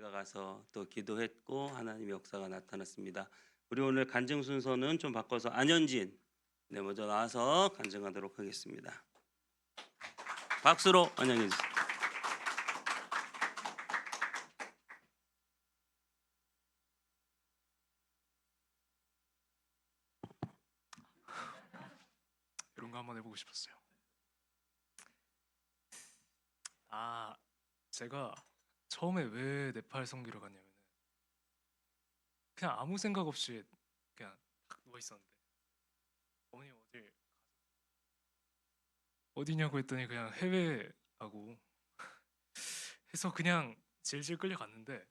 다가가서 또 기도했고 하나님의 역사가 나타났습니다. 우리 오늘 간증 순서는 좀 바꿔서 안현진 먼저 나와서 간증하도록 하겠습니다. 박수로 환영해 주세요. 이런 거 한번 해보고 싶었어요. 제가 처음에 왜 네팔 선교를 갔냐면은 그냥 아무 생각 없이 그냥 딱 누워 있었는데 어머니 어디냐고 했더니 그냥 해외라고 해서 그냥 질질 끌려갔는데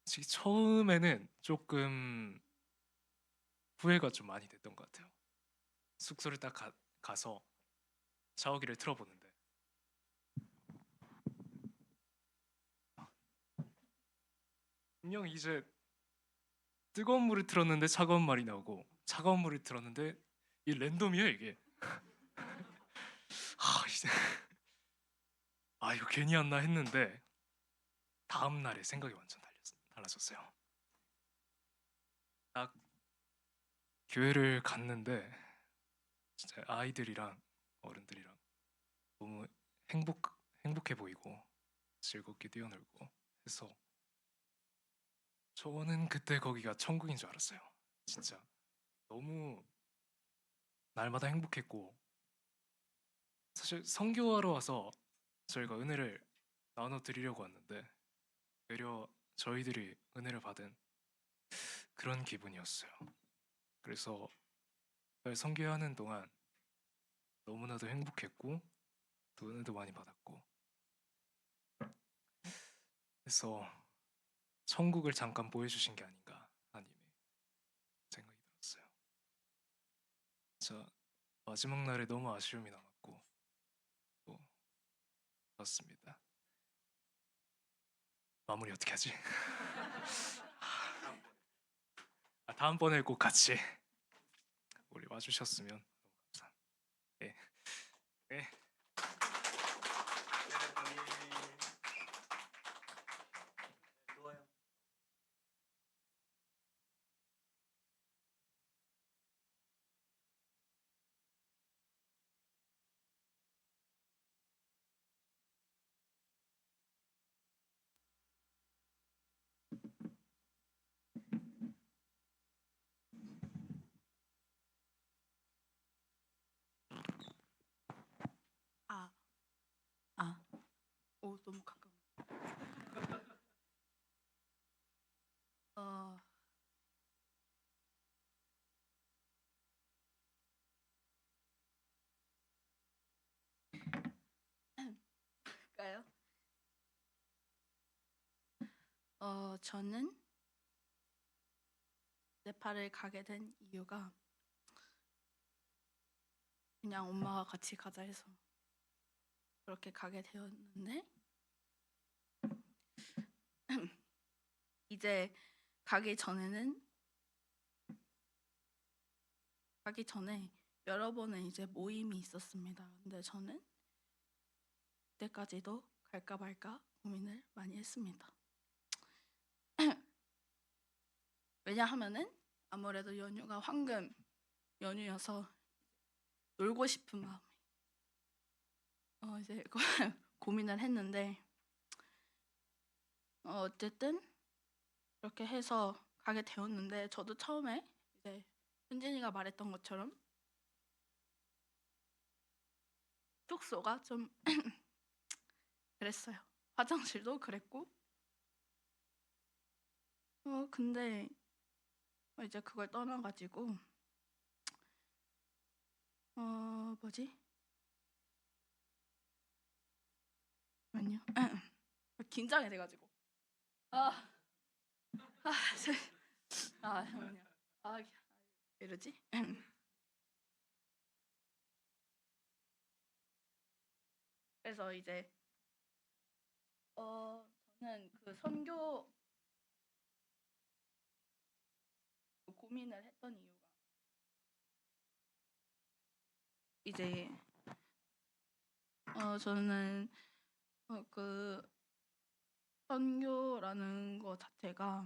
솔직히 처음에는 조금 후회가 좀 많이 됐던 것 같아요. 숙소를 딱 가서 샤워기를 틀어보는데 분명 이제 뜨거운 물을 틀었는데 차가운 말이 나오고 차가운 물을 틀었는데 이 랜덤이에요 이게. 이제 이거 괜히 왔나 했는데 다음 날에 생각이 완전 달라졌어요. 딱 교회를 갔는데 진짜 아이들이랑 어른들이랑 너무 행복해 보이고 즐겁게 뛰어놀고 해서 저는 그때 거기가 천국인 줄 알았어요. 진짜 너무 날마다 행복했고 사실 선교하러 와서 저희가 은혜를 나눠드리려고 왔는데 오히려 저희들이 은혜를 받은 그런 기분이었어요. 그래서 선교하는 동안 너무나도 행복했고 또 은혜도 많이 받았고 그래서 천국을 잠깐 보여주신 게 아닌가 하나님의 생각이 들었어요. 진짜 마지막 날에 너무 아쉬움이 남았고 또 그렇습니다. 마무리 어떻게 하지? 다음번에 꼭 같이 우리 와주셨으면 너무 감사합니다. 네. 네. 오, 너무 가까워. 까요? 저는 네팔을 가게 된 이유가 그냥 엄마가 같이 가자 해서 그렇게 가게 되었는데 이제 가기 전에 여러 번의 이제 모임이 있었습니다. 근데 저는 그때까지도 갈까 말까 고민을 많이 했습니다. 왜냐하면은 아무래도 연휴가 황금 연휴여서 놀고 싶은 마음에 이제 고민을 했는데 어쨌든 그렇게 해서 가게 되었는데 저도 처음에 이제 현진이가 말했던 것처럼 숙소가 좀 그랬어요. 화장실도 그랬고 근데 이제 그걸 떠나가지고 뭐지? 아니요. 긴장이 돼가지고 잠깐만요. 이러지? 그래서 이제 저는 그 선교 고민을 했던 이유가 이제 저는 그 선교라는 거 자체가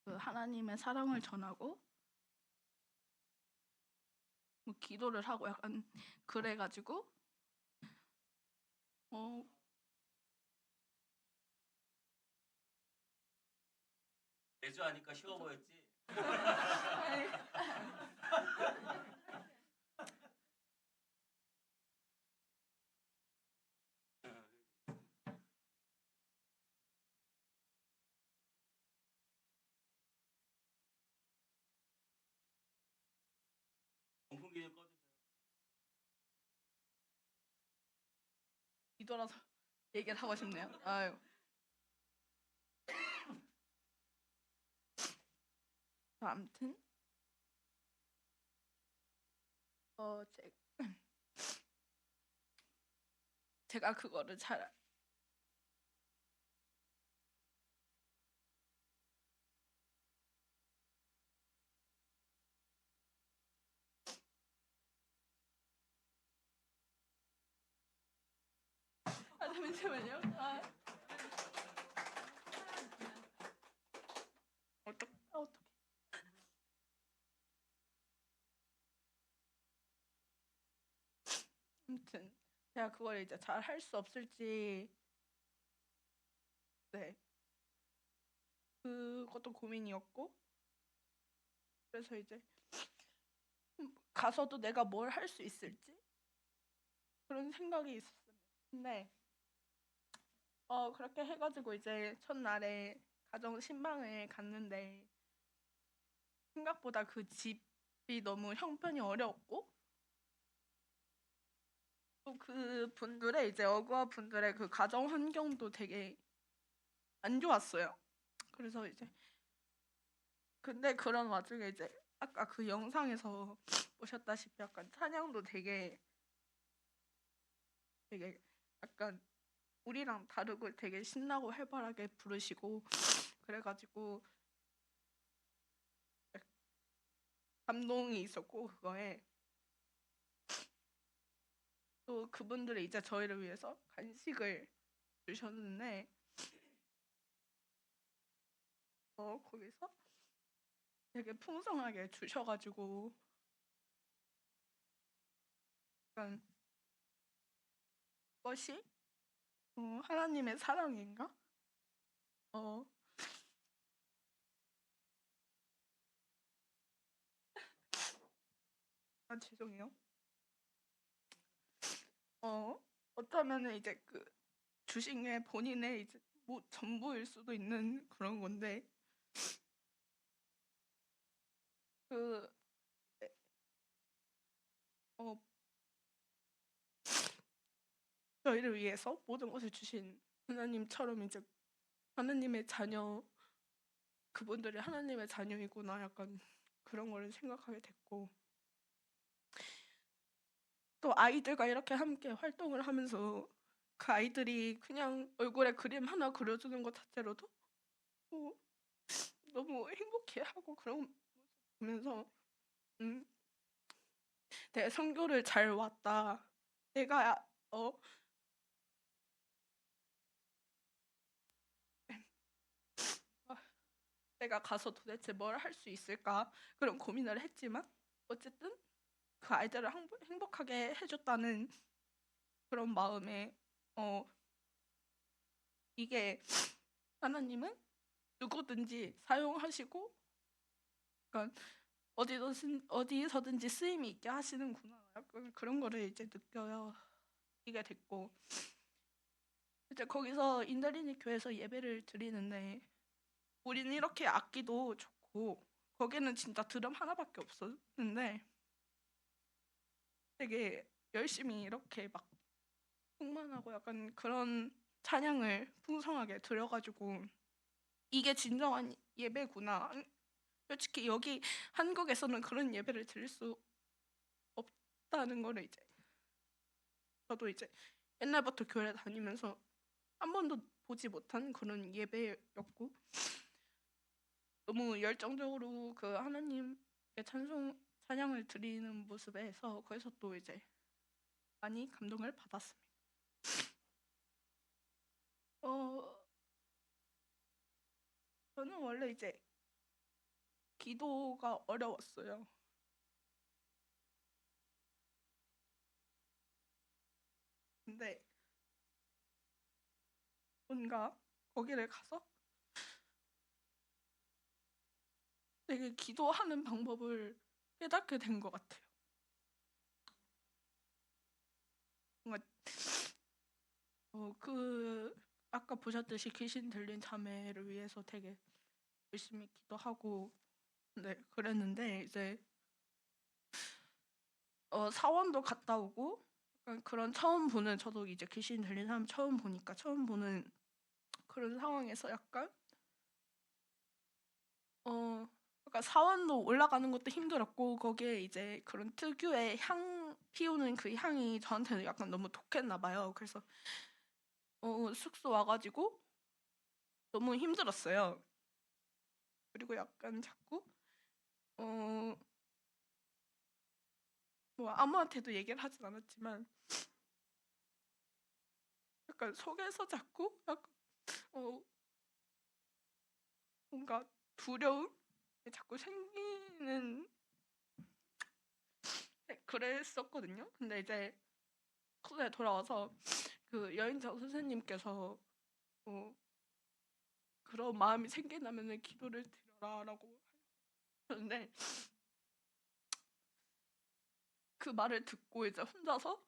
그 하나님의 사랑을 전하고 뭐 기도를 하고 약간 그래가지고 어 매주 하니까 쉬워 보였지. 아니, 공풍기 좀 꺼주세요. 뒤돌아서 얘기를 하고 싶네요. 아유. 아무튼 어 제, 제가 그거를 잘 잠시만요. 어떡해. 아무튼 제가 그걸 이제 잘 할 수 없을지 네 그것도 고민이었고 그래서 이제 가서도 내가 뭘 할 수 있을지 그런 생각이 있었어요. 근데 그렇게 해가지고 이제 첫날에 가정 신방을 갔는데 생각보다 그 집이 너무 형편이 어려웠고 또 그 분들의 이제 어부아 분들의 그 가정 환경도 되게 안 좋았어요. 그래서 이제 근데 그런 와중에 이제 아까 그 영상에서 보셨다시피 약간 찬양도 되게 약간 우리랑 다르고 되게 신나고 활발하게 부르시고 그래가지고 감동이 있었고 그거에 또 그분들이 이제 저희를 위해서 간식을 주셨는데 거기서 되게 풍성하게 주셔가지고 약간 그것이 하나님의 사랑인가? 어, 죄송해요. 어쩌면은 이제 그 주신 게 본인의 이제 뭐 전부일 수도 있는 그런 건데 그 네, 어, 저희를 위해서 모든 것을 주신 하나님처럼 이제 하나님의 자녀 그분들이 하나님의 자녀이구나 약간 그런 거를 생각하게 됐고 또 아이들과 이렇게 함께 활동을 하면서 그 아이들이 그냥 얼굴에 그림 하나 그려주는 것 자체로도 어, 너무 행복해하고 그런 모습 보면서 음, 내 선교를 잘 왔다. 내가 어 내가 가서 도대체 뭘 할 수 있을까 그런 고민을 했지만 어쨌든 그 아이들을 행복하게 해줬다는 그런 마음에 이게 하나님은 누구든지 사용하시고 그러니까 어디서든지 쓰임이 있게 하시는구나 약간 그런 거를 이제 느끼게 됐고 이제 거기서 인달리니 교회에서 예배를 드리는데 우리는 이렇게 악기도 좋고 거기는 진짜 드럼 하나밖에 없었는데 되게 열심히 이렇게 막 풍만하고 약간 그런 찬양을 풍성하게 드려가지고 이게 진정한 예배구나. 솔직히 여기 한국에서는 그런 예배를 드릴 수 없다는 거를 이제 저도 이제 옛날부터 교회 다니면서 한 번도 보지 못한 그런 예배였고 너무 열정적으로 그 하나님의 찬양을 드리는 모습에서 거기서 또 이제 많이 감동을 받았습니다. 저는 원래 이제 기도가 어려웠어요. 근데 뭔가 거기를 가서 되게 기도하는 방법을 깨닫게 된 것 같아요. 뭔가 그 아까 보셨듯이 귀신 들린 자매를 위해서 되게 열심히 기도하고 네 그랬는데 이제 사원도 갔다 오고 약간 그런 처음 보는 저도 이제 귀신 들린 사람 처음 보니까 처음 보는 그런 상황에서 약간 그러니까 사원도 올라가는 것도 힘들었고 거기에 이제 그런 특유의 향 피우는 그 향이 저한테는 약간 너무 독했나 봐요. 그래서 숙소 와가지고 너무 힘들었어요. 그리고 약간 자꾸 어, 뭐 아무한테도 얘기를 하진 않았지만 약간 속에서 자꾸 약간 어, 뭔가 두려움이 자꾸 생기는 그랬었거든요. 근데 이제 숙소에 돌아와서 그 여행자 선생님께서 어, 그런 마음이 생긴다면은 기도를 드려라라고 하셨는데 그 말을 듣고 이제 혼자서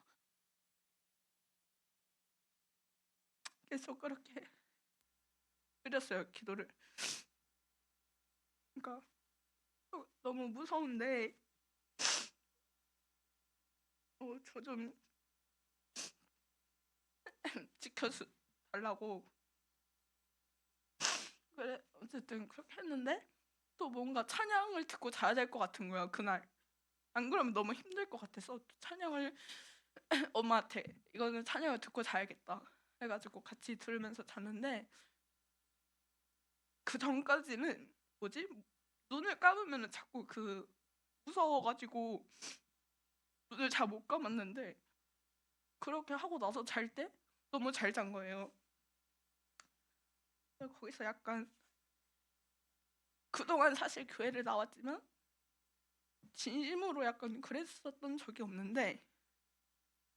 계속 그렇게 드렸어요 기도를. 그러니까 너무 무서운데 저 좀 지켜달라고 그래 어쨌든 그렇게 했는데 또 뭔가 찬양을 듣고 자야 될 것 같은 거야 그날. 안 그러면 너무 힘들 것 같아서 또 찬양을 엄마한테 이거는 찬양을 듣고 자야겠다 해가지고 같이 들으면서 잤는데 그 전까지는 뭐지 눈을 감으면 자꾸 그 무서워가지고 눈을 잘 못 감았는데 그렇게 하고 나서 잘 때 너무 잘 잔 거예요. 그래서 거기서 약간 그동안 사실 교회를 나왔지만 진심으로 약간 그랬었던 적이 없는데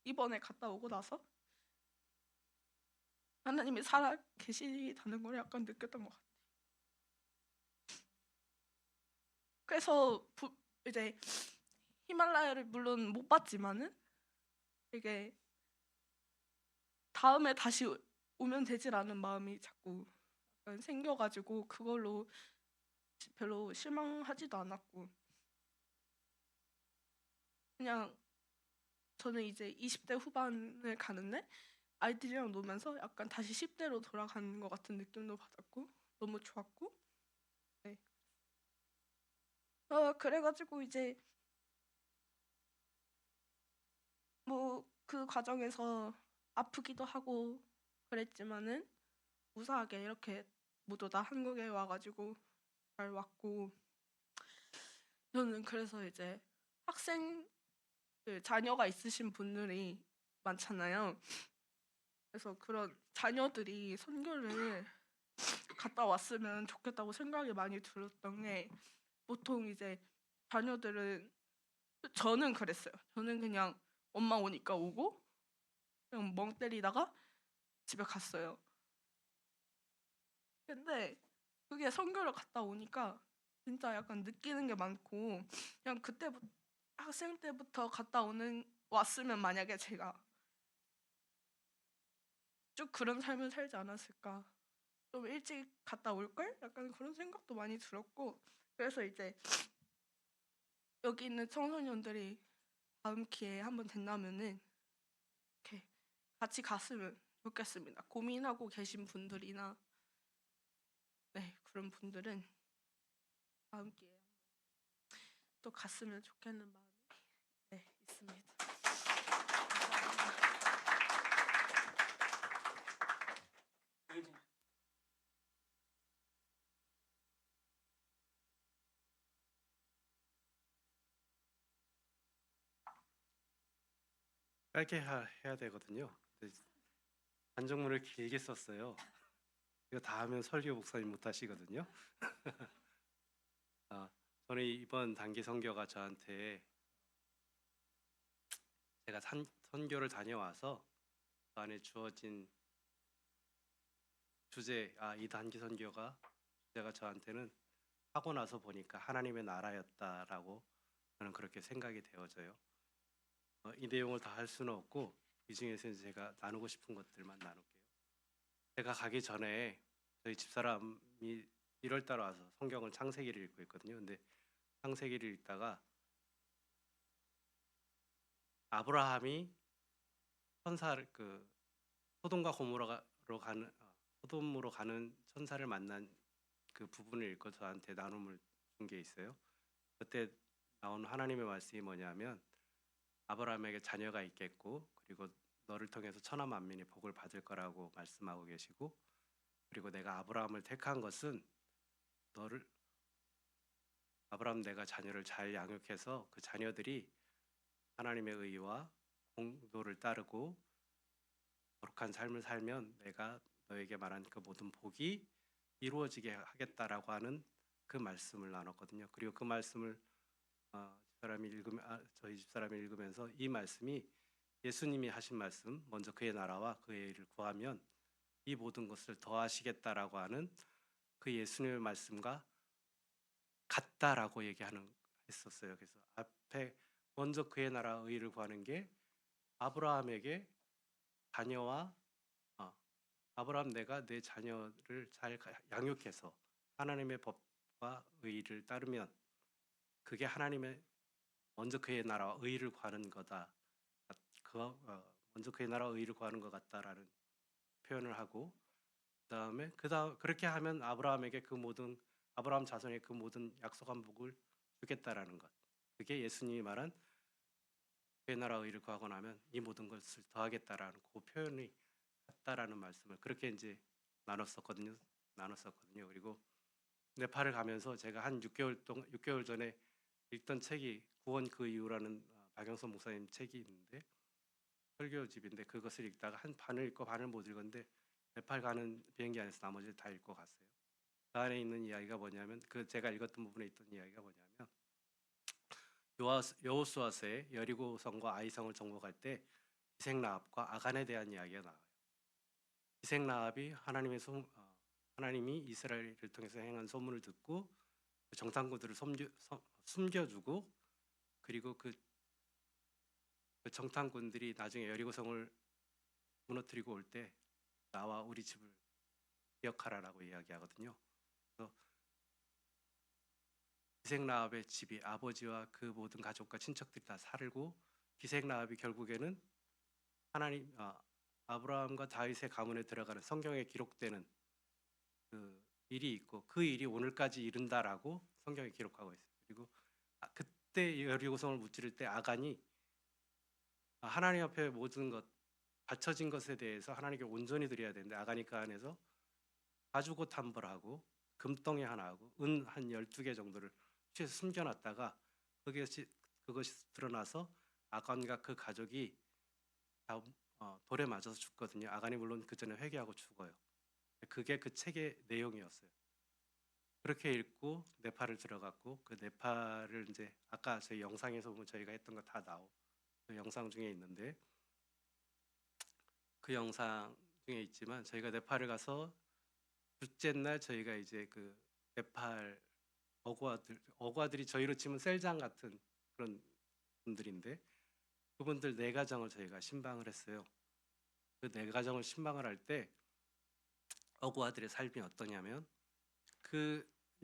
이번에 갔다 오고 나서 하나님이 살아 계시다는 걸 약간 느꼈던 것 같아요. 그래서 이제 히말라야를 물론 못 봤지만은 되게 다음에 다시 오면 되지라는 마음이 자꾸 약간 생겨가지고 그걸로 별로 실망하지도 않았고 그냥 저는 이제 20대 후반을 가는데 아이들이랑 놀면서 약간 다시 10대로 돌아가는 것 같은 느낌도 받았고 너무 좋았고 네. 그래가지고 이제 뭐 그 과정에서 아프기도 하고 그랬지만은 무사하게 이렇게 모두 다 한국에 와가지고 잘 왔고 저는 그래서 이제 학생 자녀가 있으신 분들이 많잖아요. 그래서 그런 자녀들이 선교를 갔다 왔으면 좋겠다고 생각이 많이 들었던 게 보통 이제 자녀들은 저는 그랬어요. 저는 그냥 엄마 오니까 오고 그냥 멍 때리다가 집에 갔어요. 근데 그게 선교를 갔다 오니까 진짜 약간 느끼는 게 많고 그냥 그때부터 학생 때부터 갔다 오는 왔으면 만약에 제가 쭉 그런 삶을 살지 않았을까 좀 일찍 갔다 올걸? 약간 그런 생각도 많이 들었고 그래서 이제 여기 있는 청소년들이 다음 기회에 한번 된다면은 이렇게 같이 갔으면 좋겠습니다. 고민하고 계신 분들이나 네 그런 분들은 다음 기회에 또 갔으면 좋겠는 마음이 네, 있습니다. 짧게 해야 되거든요. 근데 간증문을 길게 썼어요. 이거 다 하면 설교 목사님 못 하시거든요. 저는 이번 단기 선교가 저한테 제가 선교를 다녀와서 그 안에 주어진 주제, 이 단기 선교가 주제가 저한테는 하고 나서 보니까 하나님의 나라였다라고 저는 그렇게 생각이 되어져요. 이 내용을 다 할 수는 없고 이 중에서 제가 나누고 싶은 것들만 나눌게요. 제가 가기 전에 저희 집사람이 1월 달 와서 성경을 창세기를 읽고 있거든요. 근데 창세기를 읽다가 아브라함이 천사를 소돔과 고모라로 가는 소돔으로 가는 천사를 만난 그 부분을 읽고 저한테 나눔을 준 게 있어요. 그때 나온 하나님의 말씀이 뭐냐면 아브라함에게 자녀가 있겠고 그리고 너를 통해서 천하 만민이 복을 받을 거라고 말씀하고 계시고 그리고 내가 아브라함을 택한 것은 아브라함 내가 자녀를 잘 양육해서 그 자녀들이 하나님의 의와 공도를 따르고 거룩한 삶을 살면 내가 너에게 말한 그 모든 복이 이루어지게 하겠다라고 하는 그 말씀을 나눴거든요. 그리고 그 말씀을 저희 집사람이 읽으면서 이 말씀이 예수님이 하신 말씀, 먼저 그의 나라와 그의 일을 구하면 이 모든 것을 더하시겠다라고 하는 그 예수님의 말씀과 같다라고 했었어요. 그래서 앞에 먼저 그의 나라 의를 구하는 게 아브라함에게 자녀와 아브라함 내가 내 자녀를 잘 양육해서 하나님의 법과 의를 따르면 그게 하나님의 먼저 그의 나라와 의를 구하는 거다. 먼저 그의 나라와 의를 구하는 것 같다라는 표현을 하고 그다음에 그렇게 하면 아브라함에게 아브라함 자손의 그 모든 약속한 복을 주겠다라는 것. 그게 예수님이 말한 그의 나라와 의를 구하고 나면 이 모든 것을 더하겠다라는 그 표현이 같다라는 말씀을 그렇게 이제 나눴었거든요. 그리고 네팔을 가면서 제가 한 6개월 전에 읽던 책이 구원 그 이유라는 박영선 목사님 책이 있는데 설교집인데 그것을 읽다가 한 반을 읽고 반을 못 읽었는데 네팔 가는 비행기 안에서 나머지를 다 읽고 갔어요. 그 안에 있는 이야기가 뭐냐면 제가 읽었던 부분에 있던 이야기가 뭐냐면 여호수아서의 여리고성과 아이성을 정복할 때 기생라합과 아간에 대한 이야기가 나와요. 기생라합이 하나님이 이스라엘을 통해서 행한 소문을 듣고 그 정탐꾼들을 숨겨주고 그리고 그 정탐꾼들이 나중에 여리고성을 무너뜨리고 올 때 나와 우리 집을 기억하라라고 이야기하거든요. 그래서 기생라합의 집이 아버지와 그 모든 가족과 친척들이 다 살고 기생라합이 결국에는 아브라함과 다윗의 가문에 들어가는 성경에 기록되는 그 일이 있고 그 일이 오늘까지 이른다라고 성경에 기록하고 있어요. 그리고 그때 여리고성을 무찌를 때 아간이 하나님 앞에 모든 것 바쳐진 것에 대해서 하나님께 온전히 드려야 되는데 아간이 그 안에서 가죽옷 한 벌 하고 금덩이 하나 하고 은 한 12개 정도를 취해서 숨겨놨다가 그것이 드러나서 아간과 그 가족이 다 돌에 맞아서 죽거든요. 아간이 물론 그 전에 회개하고 죽어요. 그게 그 책의 내용이었어요. 그렇게 읽고 네팔을 들어갔고 그 네팔을 이제 아까 저희 영상에서 보면 저희가 했던 거 다 나오고 그 영상 중에 있는데 그 영상 중에 있지만 저희가 네팔을 가서 둘째 날 저희가 이제 그 네팔 어구아들이 저희로 치면 셀장 같은 그런 분들인데 그분들 4가정을 저희가 신방을 했어요. 그 4가정을 신방을 할 때 어구아들의 삶이 어떠냐면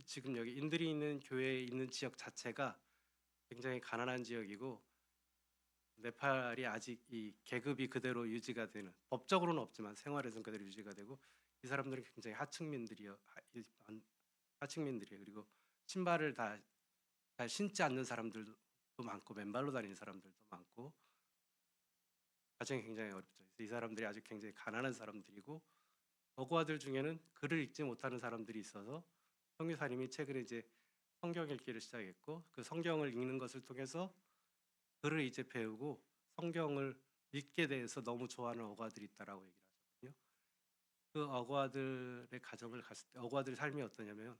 지금 여기 인들이 있는 교회에 있는 지역 자체가 굉장히 가난한 지역이고 네팔이 아직 이 계급이 그대로 유지가 되는 법적으로는 없지만 생활에서는 그대로 유지가 되고 이 사람들은 굉장히 하층민들이에요. 그리고 신발을 다 신지 않는 사람들도 많고 맨발로 다니는 사람들도 많고 가정이 굉장히 어렵죠. 이 사람들이 아주 굉장히 가난한 사람들이고 어구아들 중에는 글을 읽지 못하는 사람들이 있어서 선교사님이 최근에 이제 성경 읽기를 시작했고 그 성경을 읽는 것을 통해서 글을 이제 배우고 성경을 읽게 돼서 너무 좋아하는 어구아들이 있다라고 얘기를 하셨거든요. 그 어고아들의 가정을 갔을 때 어고아들 삶이 어떠냐면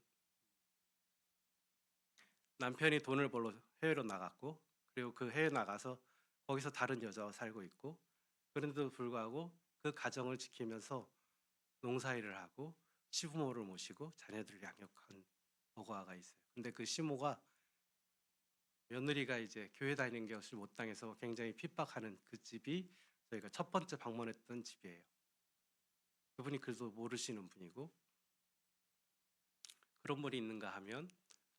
남편이 돈을 벌러 해외로 나갔고 그리고 그 해외 나가서 거기서 다른 여자와 살고 있고 그런데도 불구하고 그 가정을 지키면서 농사일을 하고 시부모를 모시고 자녀들을 양육한 어고아가 있어요. 근데 그 시모가 며느리가 이제 교회 다니는 것을 못 당해서 굉장히 핍박하는 그 집이 저희가 첫 번째 방문했던 집이에요. 그분이 그래도 모르시는 분이고 그런 분이 있는가 하면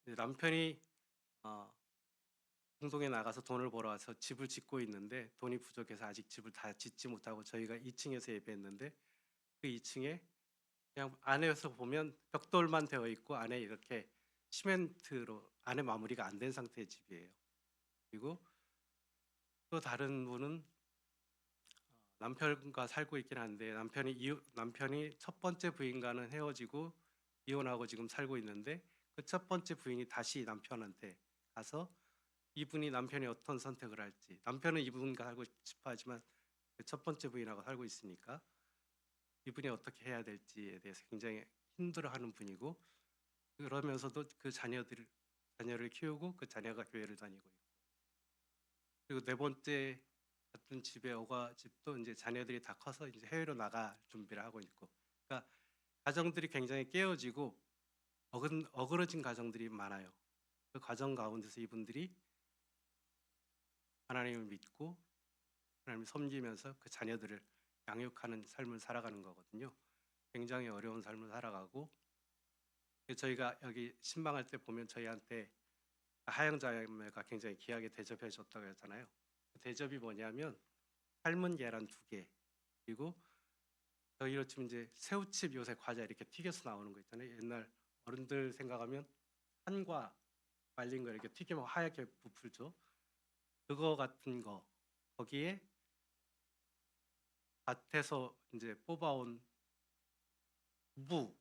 이제 남편이 중동에 나가서 돈을 벌어와서 집을 짓고 있는데 돈이 부족해서 아직 집을 다 짓지 못하고 저희가 2층에서 예배했는데 그 2층에 그냥 안에서 보면 벽돌만 되어 있고 안에 이렇게 시멘트로 안에 마무리가 안 된 상태의 집이에요. 그리고 또 다른 분은 남편과 살고 있긴 한데 남편이 첫 번째 부인과는 헤어지고 이혼하고 지금 살고 있는데 그 첫 번째 부인이 다시 남편한테 가서 이분이 남편이 어떤 선택을 할지 남편은 이분과 살고 싶어 하지만 그 첫 번째 부인하고 살고 있으니까 이분이 어떻게 해야 될지에 대해서 굉장히 힘들어하는 분이고 그러면서도 그 자녀를 키우고 그 자녀가 교회를 다니고 있고 그리고 네 번째 같은 집의 어가 집도 이제 자녀들이 다 커서 이제 해외로 나갈 준비를 하고 있고 그러니까 가정들이 굉장히 깨어지고 어그러진 가정들이 많아요. 그 가정 가운데서 이분들이 하나님을 믿고 하나님을 섬기면서 그 자녀들을 양육하는 삶을 살아가는 거거든요. 굉장히 어려운 삶을 살아가고 저희가 여기 신방할 때 보면 저희한테 하영자매가 굉장히 귀하게 대접해 줬다고 했잖아요. 그 대접이 뭐냐면 삶은 계란 2개 그리고 저희로 치면 이제 새우칩 요새 과자 이렇게 튀겨서 나오는 거 있잖아요. 옛날 어른들 생각하면 한과 말린 거 이렇게 튀기면 하얗게 부풀죠. 그거 같은 거 거기에 밭에서 이제 뽑아온 무,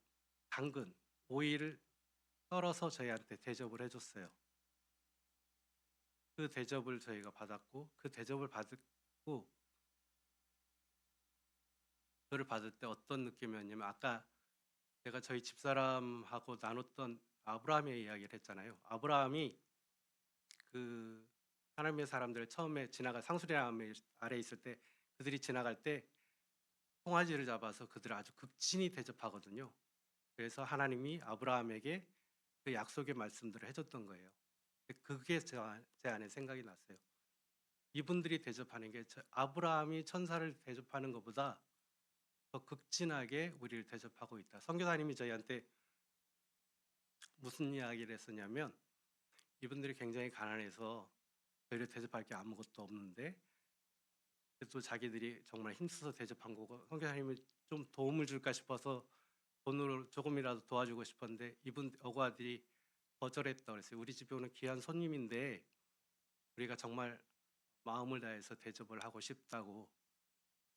당근, 오이를 썰어서 저희한테 대접을 해줬어요. 그 대접을 저희가 받았고 그 대접을 받고 그를 받을 때 어떤 느낌이었냐면 아까 제가 저희 집사람하고 나눴던 아브라함의 이야기를 했잖아요. 아브라함이 그 하나님의 사람들 처음에 상수리나무 아래 있을 때 그들이 지나갈 때 송아지를 잡아서 그들을 아주 극진히 대접하거든요. 그래서 하나님이 아브라함에게 그 약속의 말씀들을 해줬던 거예요. 그게 제 안에 생각이 났어요. 이분들이 대접하는 게 아브라함이 천사를 대접하는 것보다 더 극진하게 우리를 대접하고 있다. 선교사님이 저희한테 무슨 이야기를 했었냐면 이분들이 굉장히 가난해서 저희를 대접할 게 아무것도 없는데 또 자기들이 정말 힘써서 대접한 거고 선교사님이 좀 도움을 줄까 싶어서 돈으로 조금이라도 도와주고 싶었는데 이분 어고아들이 거절했다고 그랬어요. 우리 집에 오는 귀한 손님인데 우리가 정말 마음을 다해서 대접을 하고 싶다고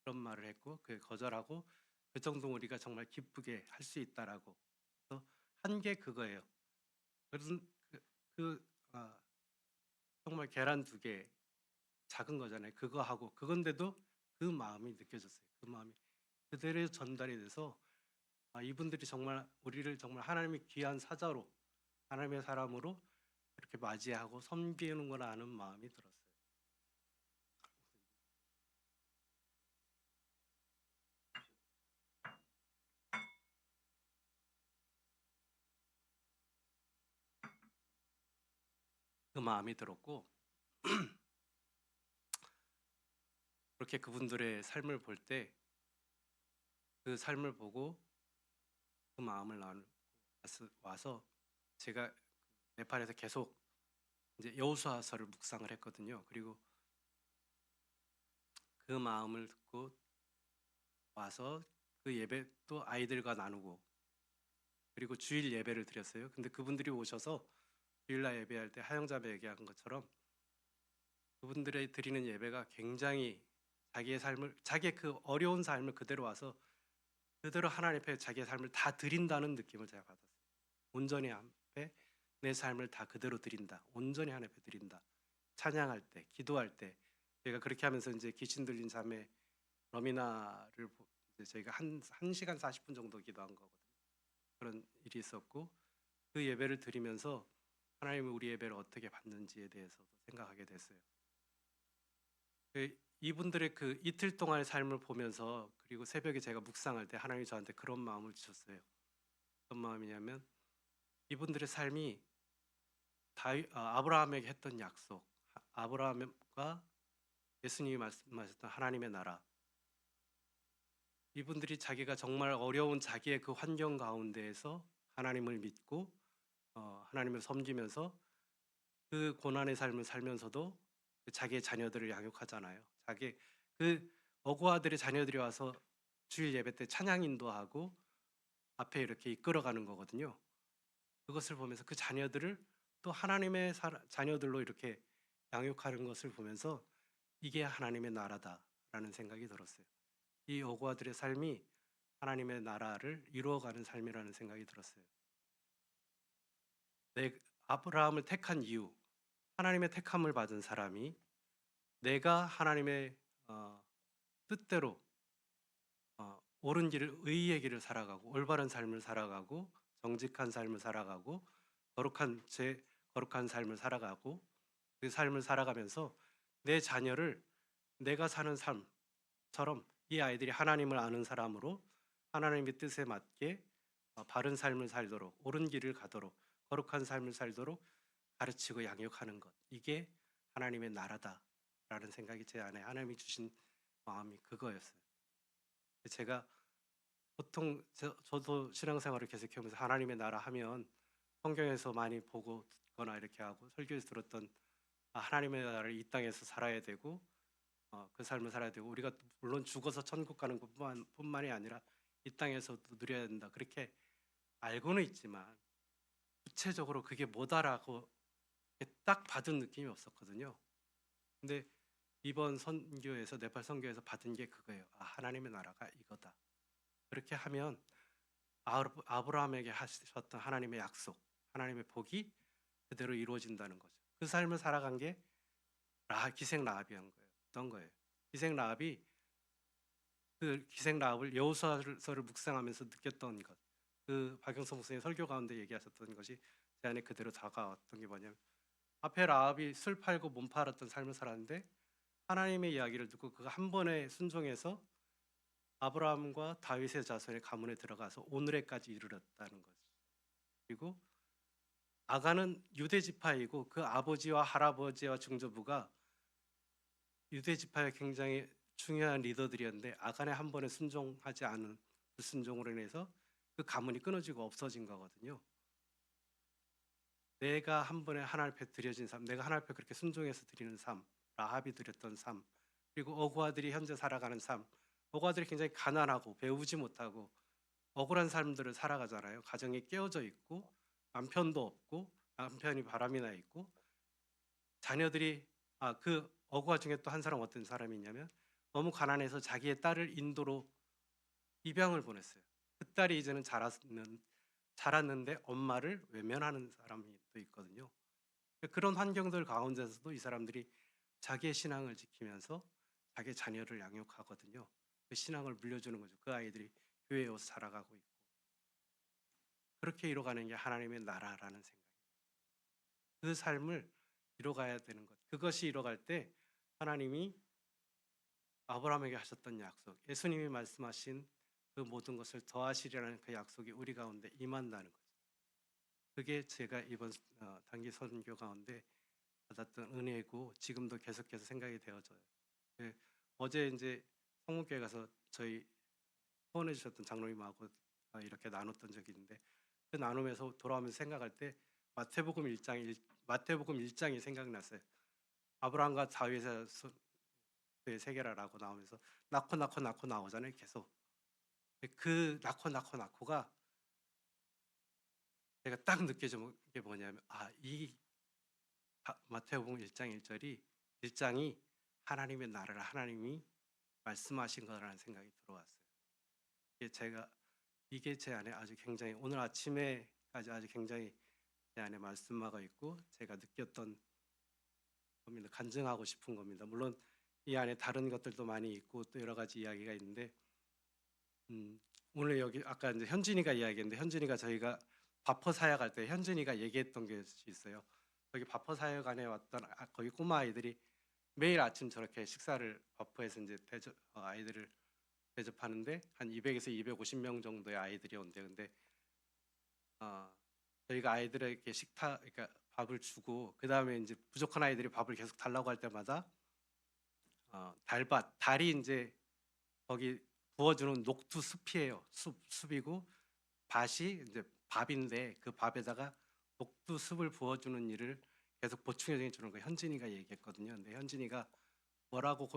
그런 말을 했고 그 거절하고 그 정도 우리가 정말 기쁘게 할 수 있다라고. 그래서 한 게 그거예요. 그래서 정말 계란 2개 작은 거잖아요. 그거 하고 그건데도 그 마음이 느껴졌어요. 그 마음이 그대로 전달이 돼서 이분들이 정말 우리를 정말 하나님의 귀한 사자로 하나님의 사람으로 이렇게 맞이하고 섬기는구나 하는 마음이 들었어요. 그 마음이 들었고 그렇게 그분들의 삶을 볼 때 그 삶을 보고 그 마음을 나누고 와서 제가 네팔에서 계속 이제 여호수아서를 묵상을 했거든요. 그리고 그 마음을 듣고 와서 그 예배 또 아이들과 나누고 그리고 주일 예배를 드렸어요. 근데 그분들이 오셔서 주일날 예배할 때 하영자매 얘기한 것처럼 그분들의 드리는 예배가 굉장히 자기의 그 어려운 삶을 그대로 와서 그대로 하나님 앞에 자기의 삶을 다 드린다는 느낌을 제가 받았어요. 온전히 앞에 내 삶을 다 그대로 드린다. 온전히 하나님 앞에 드린다. 찬양할 때, 기도할 때 제가 그렇게 하면서 이제 귀신 들린 자매 러미나를 이제 저희가 한 시간 40분 정도 기도한 거거든요. 그런 일이 있었고 그 예배를 드리면서 하나님은 우리 예배를 어떻게 받는지에 대해서도 생각하게 됐어요. 이분들의 그 이틀 동안의 삶을 보면서 그리고 새벽에 제가 묵상할 때 하나님이 저한테 그런 마음을 주셨어요. 어떤 마음이냐면 이분들의 삶이 아브라함에게 했던 약속, 아브라함과 예수님이 말씀하셨던 하나님의 나라, 이분들이 자기가 정말 어려운 자기의 그 환경 가운데에서 하나님을 믿고 하나님을 섬기면서 그 고난의 삶을 살면서도 자기의 자녀들을 양육하잖아요. 자기 그 어구아들의 자녀들이 와서 주일 예배 때 찬양 인도하고 앞에 이렇게 이끌어가는 거거든요. 그것을 보면서 그 자녀들을 또 하나님의 자녀들로 이렇게 양육하는 것을 보면서 이게 하나님의 나라다라는 생각이 들었어요. 이 어구아들의 삶이 하나님의 나라를 이루어가는 삶이라는 생각이 들었어요. 아브라함을 택한 이유, 하나님의 택함을 받은 사람이 내가 하나님의 뜻대로 옳은 길을, 의의 길을 살아가고 올바른 삶을 살아가고 정직한 삶을 살아가고 거룩한 삶을 살아가고 그 삶을 살아가면서 내 자녀를 내가 사는 삶처럼 이 아이들이 하나님을 아는 사람으로 하나님의 뜻에 맞게 바른 삶을 살도록 옳은 길을 가도록 거룩한 삶을 살도록 가르치고 양육하는 것, 이게 하나님의 나라다라는 생각이 제 안에 하나님이 주신 마음이 그거였어요. 제가 보통 저도 신앙생활을 계속하면서 하나님의 나라 하면 성경에서 많이 보고 듣거나 이렇게 하고 설교에서 들었던 하나님의 나라를 이 땅에서 살아야 되고 그 삶을 살아야 되고 우리가 물론 죽어서 천국 가는 것뿐만이 아니라 이 땅에서도 누려야 된다, 그렇게 알고는 있지만 구체적으로 그게 뭐다라고 딱 받은 느낌이 없었거든요. 근데 이번 선교에서 네팔 선교에서 받은 게 그거예요. 하나님의 나라가 이거다. 그렇게 하면 아브라함에게 하셨던 하나님의 약속, 하나님의 복이 그대로 이루어진다는 거죠. 그 삶을 살아간 게 기생 라합이었던 거예요. 어떤 거예요? 기생 라합이 그 기생 라합을 여호수아서를 묵상하면서 느꼈던 것, 그 박영선 목사님 설교 가운데 얘기하셨던 것이 제 안에 그대로 다가왔던 게 뭐냐면 앞에 라합이 술 팔고 몸 팔았던 삶을 살았는데 하나님의 이야기를 듣고 그 한 번에 순종해서 아브라함과 다윗의 자손의 가문에 들어가서 오늘에까지 이르렀다는 거죠. 그리고 아간은 유대 지파이고 그 아버지와 할아버지와 증조부가 유대 지파의 굉장히 중요한 리더들이었는데 아간의 한 번에 순종하지 않은 불순종으로 인해서 그 가문이 끊어지고 없어진 거거든요. 내가 한 번에 하나님 앞에 드려진 삶, 내가 하나님 앞에 그렇게 순종해서 드리는 삶, 라합이 드렸던 삶, 그리고 어구아들이 현재 살아가는 삶, 어구아들이 굉장히 가난하고 배우지 못하고 억울한 삶들을 살아가잖아요. 가정이 깨어져 있고 남편도 없고 남편이 바람이 나 있고 자녀들이 그 어구아 중에 또 한 사람 어떤 사람이 있냐면 너무 가난해서 자기의 딸을 인도로 입양을 보냈어요. 그 딸이 이제는 자랐는데 엄마를 외면하는 사람이 또 있거든요. 그런 환경들 가운데서도 이 사람들이 자기의 신앙을 지키면서 자기 자녀를 양육하거든요. 그 신앙을 물려주는 거죠. 그 아이들이 교회에 와서 자라가고 있고 그렇게 이뤄가는 게 하나님의 나라라는 생각. 그 삶을 이뤄가야 되는 것. 그것이 이뤄갈 때 하나님이 아브라함에게 하셨던 약속, 예수님이 말씀하신 그 모든 것을 더하시리라는 그 약속이 우리 가운데 임한다는 거죠. 그게 제가 이번 단기 선교 가운데 받았던 은혜고 지금도 계속해서 생각이 되어져요. 어제 이제 성문교회 가서 저희 후원해 주셨던 장로님하고 이렇게 나눴던 적이 있는데 그 나누면서 돌아오면서 생각할 때 마태복음 1장이 생각났어요. 아브라함과 다윗의 세계라라고 나오면서 낳고 나오잖아요. 계속 그 낳고가 제가 딱 느껴진 게 뭐냐면 이 마태복음 1장 1장이 하나님의 나라를 하나님이 말씀하신 거라는 생각이 들어왔어요. 이게 제 안에 아주 굉장히 오늘 아침에까지 아주 굉장히 제 안에 말씀하고 있고 제가 느꼈던 겁니다. 간증하고 싶은 겁니다. 물론 이 안에 다른 것들도 많이 있고 또 여러 가지 이야기가 있는데 오늘 여기 아까 이제 현진이가 이야기했는데 현진이가 저희가 바퍼 사역 할 때 현진이가 얘기했던 게 있어요. 여기 바퍼 사역안에 왔던 거기 꼬마 아이들이 매일 아침 저렇게 식사를 바퍼에서 이제 아이들을 대접하는데 한 200에서 250명 정도의 아이들이 온대요. 근데 저희가 아이들에게 그러니까 밥을 주고 그 다음에 이제 부족한 아이들이 밥을 계속 달라고 할 때마다 달이 이제 거기 부어주는 녹두 숲이에요. 숲이고 밭이 이제 밥인데 그 밥에다가 녹두 숲을 부어주는 일을 계속 보충해 주는 거 현진이가 얘기했거든요. 근데 현진이가 뭐라고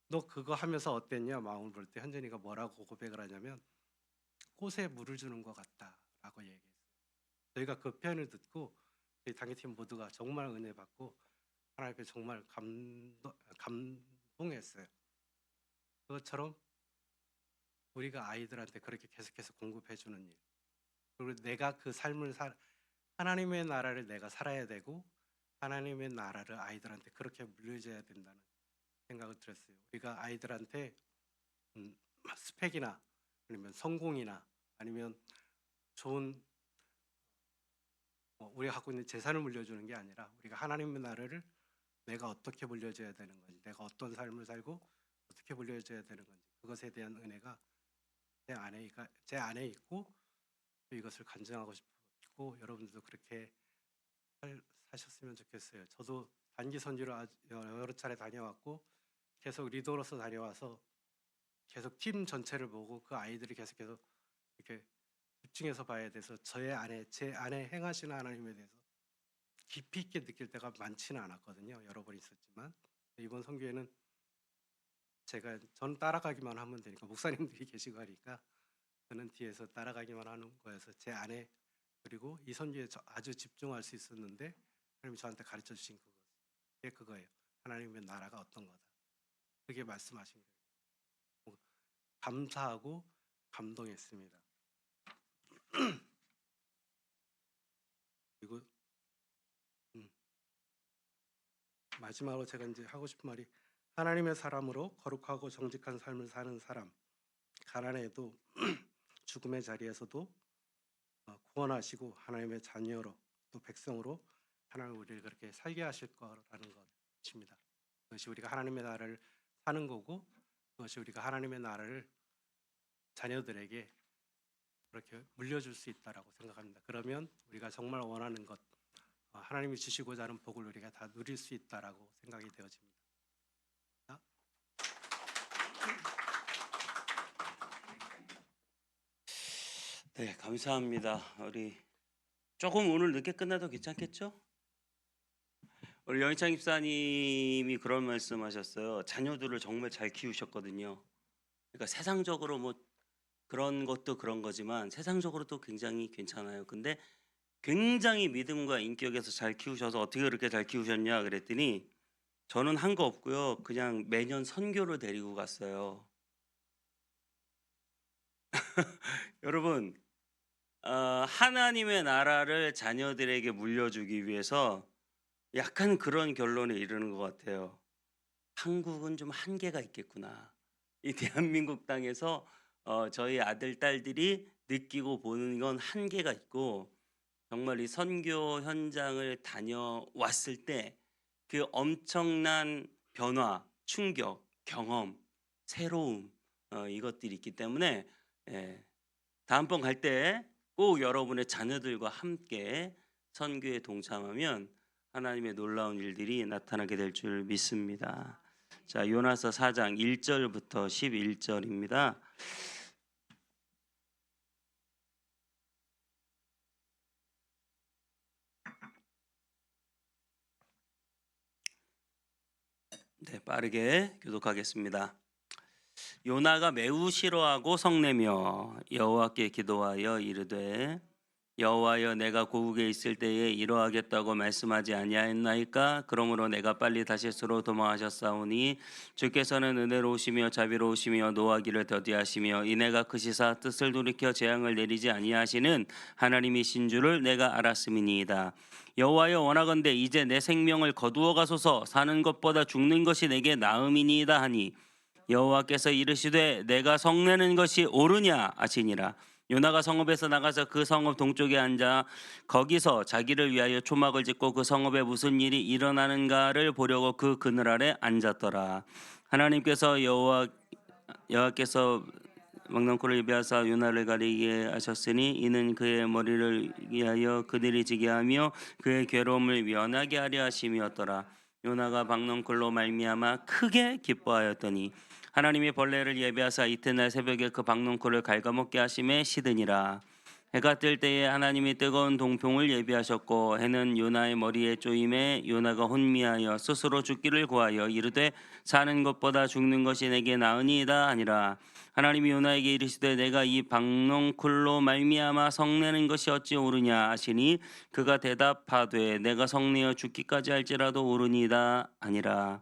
너 그거 하면서 어땠냐 마음을 볼 때 현진이가 뭐라고 고백을 하냐면 꽃에 물을 주는 것 같다라고 얘기했어요. 저희가 그 표현을 듣고 저희 단계팀 모두가 정말 은혜 받고 하나님 앞에 정말 감동했어요. 그것처럼 우리가 아이들한테 그렇게 계속해서 공급해 주는 일, 그리고 내가 그 삶을 하나님의 나라를 내가 살아야 되고 하나님의 나라를 아이들한테 그렇게 물려줘야 된다는 생각을 들었어요. 우리가 아이들한테 스펙이나 아니면 성공이나 아니면 좋은 우리가 갖고 있는 재산을 물려주는 게 아니라 우리가 하나님의 나라를 내가 어떻게 물려줘야 되는 건지, 내가 어떤 삶을 살고 어떻게 물려줘야 되는 건지, 그것에 대한 은혜가 제 안에 있고 이것을 간증하고 싶고 여러분들도 그렇게 사셨으면 좋겠어요. 저도 단기 선교를 여러 차례 다녀왔고 계속 리더로서 다녀와서 계속 팀 전체를 보고 그 아이들이 계속해서 이렇게 집중해서 봐야 돼서 제 안에 행하시는 하나님에 대해서 깊이 있게 느낄 때가 많지는 않았거든요. 여러 번 있었지만 이번 선교회는 저는 따라가기만 하면 되니까 목사님들이 계시고 하니까 저는 뒤에서 따라가기만 하는 거여서 제 안에 그리고 이 선교에 아주 집중할 수 있었는데 하나님이 저한테 가르쳐 주신 그게 그거예요. 하나님의 나라가 어떤 거다. 그게 말씀하신 거예요. 감사하고 감동했습니다. 그리고 마지막으로 제가 이제 하고 싶은 말이 하나님의 사람으로 거룩하고 정직한 삶을 사는 사람, 가난해도 죽음의 자리에서도 구원하시고 하나님의 자녀로 또 백성으로 하나님 우리를 그렇게 살게 하실 거라는 것입니다. 그것이 우리가 하나님의 나라를 사는 거고 그것이 우리가 하나님의 나라를 자녀들에게 그렇게 물려줄 수 있다라고 생각합니다. 그러면 우리가 정말 원하는 것, 하나님이 주시고자 하는 복을 우리가 다 누릴 수 있다라고 생각이 되어집니다. 네, 감사합니다. 우리 조금 오늘 늦게 끝나도 괜찮겠죠? 우리 영희창 집사님이 그런 말씀하셨어요. 자녀들을 정말 잘 키우셨거든요. 그러니까 세상적으로 뭐 그런 것도 그런 거지만 세상적으로도 굉장히 괜찮아요. 근데 굉장히 믿음과 인격에서 잘 키우셔서 어떻게 그렇게 잘 키우셨냐 그랬더니 저는 한 거 없고요. 그냥 매년 선교를 데리고 갔어요. 여러분, 하나님의 나라를 자녀들에게 물려주기 위해서 약간 그런 결론에 이르는 것 같아요. 한국은 좀 한계가 있겠구나. 이 대한민국 땅에서 저희 아들 딸들이 느끼고 보는 건 한계가 있고 정말 이 선교 현장을 다녀왔을 때 그 엄청난 변화, 충격, 경험, 새로움 이것들이 있기 때문에 다음번 갈 때 꼭 여러분의 자녀들과 함께 선교에 동참하면 하나님의 놀라운 일들이 나타나게 될 줄 믿습니다. 자, 요나서 4장 1절부터 11절입니다. 네, 빠르게 교독하겠습니다. 요나가 매우 싫어하고 성내며 여호와께 기도하여 이르되 여호와여 내가 고국에 있을 때에 이러하겠다고 말씀하지 아니하였나이까? 그러므로 내가 빨리 다시스로 도망하셨사오니 주께서는 은혜로우시며 자비로우시며 노하기를 더디하시며 이내가 크시사 뜻을 돌이켜 재앙을 내리지 아니하시는 하나님이신 줄을 내가 알았음이니이다. 여호와여 원하건대 이제 내 생명을 거두어 가소서. 사는 것보다 죽는 것이 내게 나음이니이다 하니 여호와께서 이르시되 내가 성내는 것이 옳으냐 하시니라. 요나가 성읍에서 나가서 그 성읍 동쪽에 앉아 거기서 자기를 위하여 초막을 짓고 그 성읍에 무슨 일이 일어나는가를 보려고 그 그늘 아래 앉았더라. 하나님께서 여호와께서 왕넝쿨을 예비하사 요나를 가리게 하셨으니 이는 그의 머리를 위하여 그들이 지게 하며 그의 괴로움을 면하게 하려 하심이었더라. 요나가 박넝쿨로 말미암아 크게 기뻐하였더니 하나님이 벌레를 예비하사 이튿날 새벽에 그 박넝쿨을 갉아먹게 하심에 시드니라. 해가 뜰 때에 하나님이 뜨거운 동풍을 예비하셨고 해는 요나의 머리에 쪼임에 요나가 혼미하여 스스로 죽기를 구하여 이르되 사는 것보다 죽는 것이 내게 나으니이다 하니라. 하나님이 요나에게 이르시되 내가 이 박넝쿨로 말미암아 성내는 것이 어찌 옳으냐 하시니 그가 대답하되 내가 성내어 죽기까지 할지라도 옳으니이다 하니라.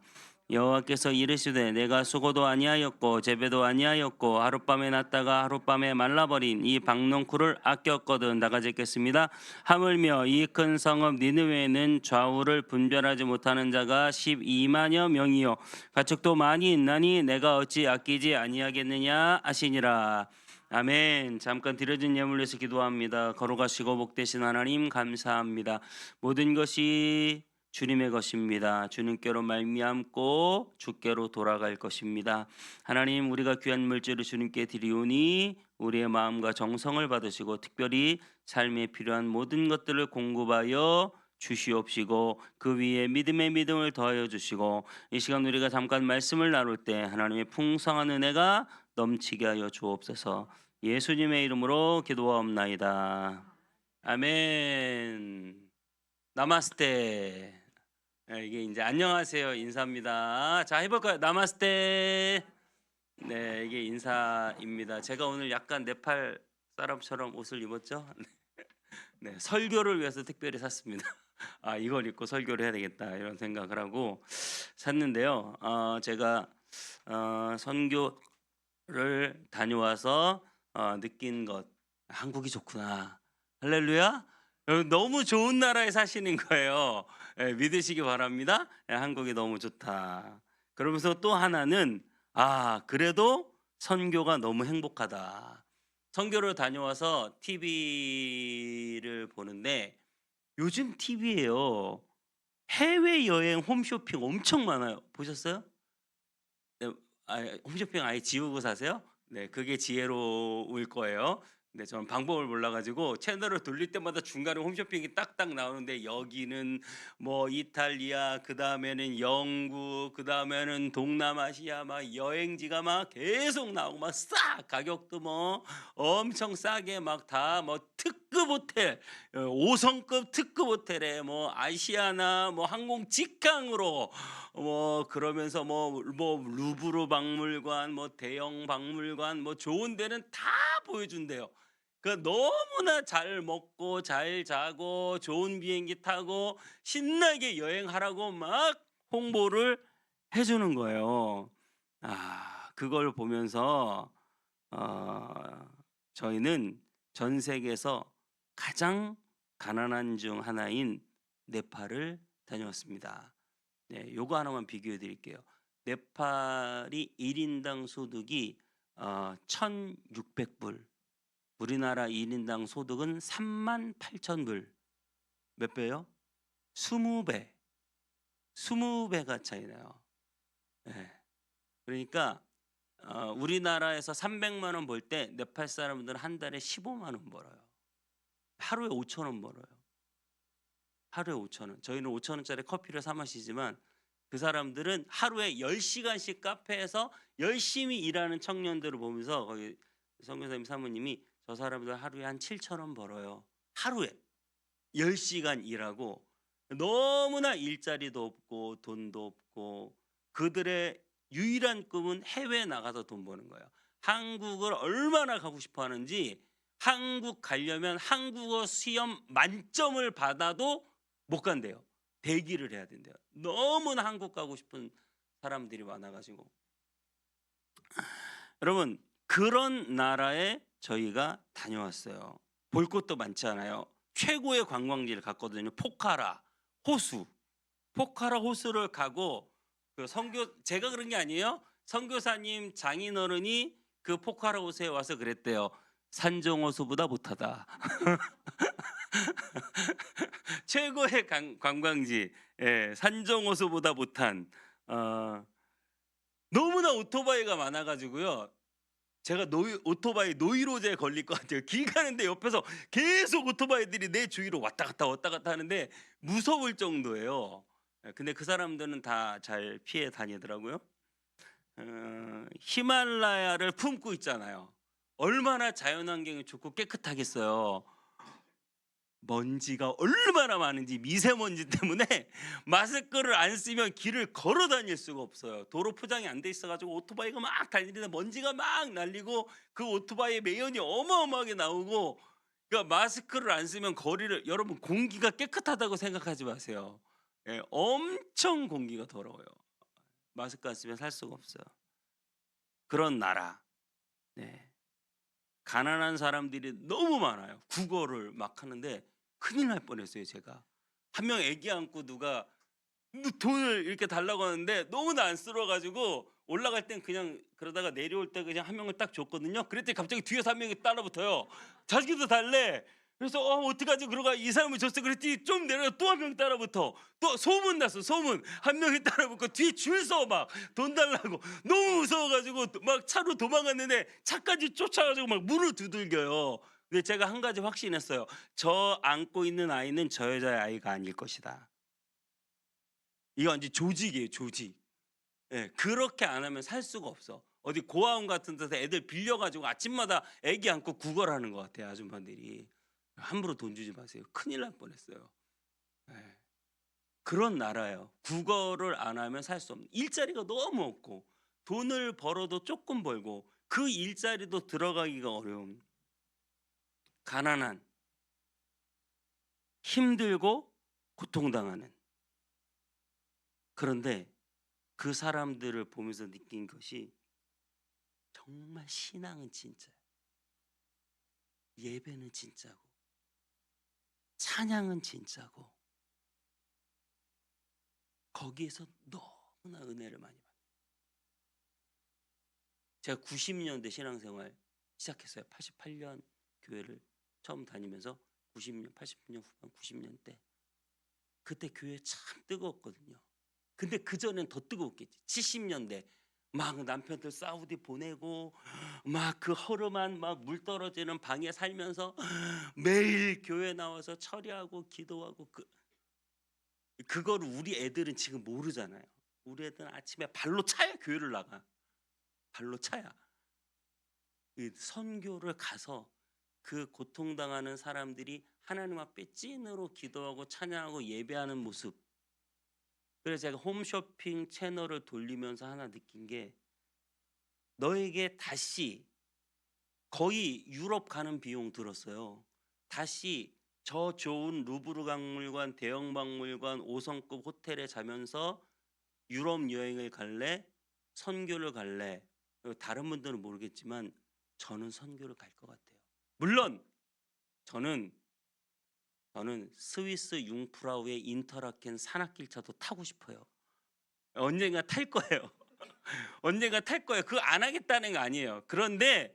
여호와께서 이르시되 내가 수고도 아니하였고 재배도 아니하였고 하룻밤에 났다가 하룻밤에 말라버린 이 박넝쿨을 아꼈거든. 나가지 읽겠습니다. 하물며 이 큰 성읍 니느웨에는 좌우를 분별하지 못하는 자가 12만여 명이요 가축도 많이 있나니 내가 어찌 아끼지 아니하겠느냐 하시니라. 아멘. 잠깐 드려진 예물로 위해서 기도합니다. 거룩하시고 복되신 하나님 감사합니다. 모든 것이 주님의 것입니다. 주님께로 말미암고 주께로 돌아갈 것입니다. 하나님, 우리가 귀한 물질을 주님께 드리오니 우리의 마음과 정성을 받으시고 특별히 삶에 필요한 모든 것들을 공급하여 주시옵시고 그 위에 믿음의 믿음을 더하여 주시고 이 시간 우리가 잠깐 말씀을 나눌 때 하나님의 풍성한 은혜가 넘치게 하여 주옵소서. 예수님의 이름으로 기도하옵나이다. 아멘. 나마스테. 이게 이제 안녕하세요 인사입니다. 자, 해볼까요? 나마스테. 네, 이게 인사입니다. 제가 오늘 약간 네팔 사람처럼 옷을 입었죠? 네, 설교를 위해서 특별히 샀습니다. 아, 이걸 입고 설교를 해야 되겠다 이런 생각을 하고 샀는데요. 제가 선교를 다녀와서 느낀 것, 한국이 좋구나. 할렐루야. 너무 좋은 나라에 사시는 거예요. 믿으시기 바랍니다. 한국이 너무 좋다. 그러면서 또 하나는 그래도 선교가 너무 행복하다. 선교를 다녀와서 TV를 보는데 요즘 TV에요 해외여행 홈쇼핑 엄청 많아요. 보셨어요? 네, 홈쇼핑 아예 지우고 사세요? 네, 그게 지혜로울 거예요. 네, 저는 방법을 몰라가지고 채널을 돌릴 때마다 중간에 홈쇼핑이 딱딱 나오는데 여기는 뭐 이탈리아, 그 다음에는 영국, 그 다음에는 동남아시아 막 여행지가 막 계속 나오고 막 싹 가격도 뭐 엄청 싸게 막 다 뭐 특급 호텔 5성급 특급 호텔에 뭐 아시아나 뭐 항공 직항으로 뭐 그러면서 뭐 루브르 박물관 뭐 대형 박물관 뭐 좋은 데는 다 보여준대요. 그 너무나 잘 먹고 잘 자고 좋은 비행기 타고 신나게 여행하라고 막 홍보를 해주는 거예요. 그걸 보면서 저희는 전 세계에서 가장 가난한 중 하나인 네팔을 다녀왔습니다. 네, 요거 하나만 비교해 드릴게요. 네팔이 1인당 소득이 1,600불. 우리나라 1인당 소득은 38,000불. 몇 배요? 20배. 20배가 차이 나요. 네. 그러니까 우리나라에서 300만 원 벌 때 네팔 사람들은 한 달에 15만 원 벌어요. 하루에 5천 원 벌어요. 하루에 5천 원. 저희는 5천 원짜리 커피를 사 마시지만 그 사람들은 하루에 10시간씩 카페에서 열심히 일하는 청년들을 보면서 거기 선교사님 사모님이 저 사람들 하루에 한 7천 원 벌어요. 하루에 10시간 일하고 너무나 일자리도 없고 돈도 없고 그들의 유일한 꿈은 해외에 나가서 돈 버는 거예요. 한국을 얼마나 가고 싶어 하는지 한국 가려면 한국어 시험 만점을 받아도 못 간대요. 대기를 해야 된대요. 너무나 한국 가고 싶은 사람들이 많아가지고 여러분 그런 나라에 저희가 다녀왔어요. 볼 것도 많지 않아요. 최고의 관광지를 갔거든요. 포카라 호수. 포카라 호수를 가고 그 선교 제가 그런 게 아니에요. 선교사님 장인어른이 그 포카라우스에 와서 그랬대요. 산정호수보다 못하다. 최고의 관광지, 예, 산정호수보다 못한. 너무나 오토바이가 많아가지고요. 제가 오토바이 노이로제에 걸릴 것 같아요. 길 가는데 옆에서 계속 오토바이들이 내 주위로 왔다 갔다 하는데 무서울 정도예요. 근데 그 사람들은 다 잘 피해 다니더라고요. 히말라야를 품고 있잖아요. 얼마나 자연환경이 좋고 깨끗하겠어요. 먼지가 얼마나 많은지, 미세먼지 때문에 마스크를 안 쓰면 길을 걸어 다닐 수가 없어요. 도로 포장이 안 돼 있어가지고 오토바이가 막 달리는데 먼지가 막 날리고 그 오토바이의 매연이 어마어마하게 나오고, 그러니까 마스크를 안 쓰면 거리를, 여러분 공기가 깨끗하다고 생각하지 마세요. 예, 엄청 공기가 더러워요. 마스크 안 쓰면 살 수가 없어요. 그런 나라. 네. 가난한 사람들이 너무 많아요. 국어를 막 하는데 큰일 날 뻔했어요. 제가 한 명 애기 안고 누가 돈을 이렇게 달라고 하는데 너무나 안쓰러워가지고 올라갈 땐 그냥 그러다가 내려올 때 그냥 한 명을 딱 줬거든요. 그랬더니 갑자기 뒤에서 한 명이 따라붙어요. 자기도 달래. 그래서 어떡하지? 그러가 이 사람을 줬어. 그랬더니 좀 내려가 또 한 명 따라붙어. 또 소문 났어. 소문. 한 명이 따라붙고 뒤에 줄 서 막 돈 달라고. 너무 무서워가지고 막 차로 도망갔는데 차까지 쫓아가지고 막 문을 두들겨요. 근데 제가 한 가지 확신했어요. 저 안고 있는 아이는 저 여자의 아이가 아닐 것이다. 이거 완전 조직이에요. 조직. 예, 그렇게 안 하면 살 수가 없어. 어디 고아원 같은 데서 애들 빌려가지고 아침마다 애기 안고 구걸하는 것 같아요. 아줌마들이. 함부로 돈 주지 마세요. 큰일 날 뻔했어요. 예. 그런 나라예요. 국어를 안 하면 살 수 없는. 일자리가 너무 없고 돈을 벌어도 조금 벌고 그 일자리도 들어가기가 어려운, 가난한, 힘들고 고통당하는. 그런데 그 사람들을 보면서 느낀 것이 정말 신앙은 진짜예요. 예배는 진짜고 찬양은 진짜고 거기에서 너무나 은혜를 많이 받아요. 제가 90년대 신앙생활 시작했어요. 88년 교회를 처음 다니면서 90년, 80년 후반 90년 때 그때 교회 참 뜨거웠거든요. 근데 그전엔 더 뜨거웠겠지. 70년대 막 남편들 사우디 보내고 막 그 허름한 막 물 떨어지는 방에 살면서 매일 교회 나와서 처리하고 기도하고 그거를 우리 애들은 지금 모르잖아요. 우리 애들은 아침에 발로 차야 교회를 나가. 발로 차야. 그 선교를 가서 그 고통당하는 사람들이 하나님 앞에 찐으로 기도하고 찬양하고 예배하는 모습. 그래서 제가 홈쇼핑 채널을 돌리면서 하나 느낀 게, 너에게 다시 거의 유럽 가는 비용 들었어요. 다시 저 좋은 루브르 박물관, 대형 박물관, 5성급 호텔에 자면서 유럽 여행을 갈래? 선교를 갈래? 다른 분들은 모르겠지만 저는 선교를 갈 것 같아요. 물론 저는 스위스 융프라우의 인터라켄 산악길차도 타고 싶어요. 언젠가 탈 거예요. 언젠가 탈 거예요. 그거 안 하겠다는 거 아니에요. 그런데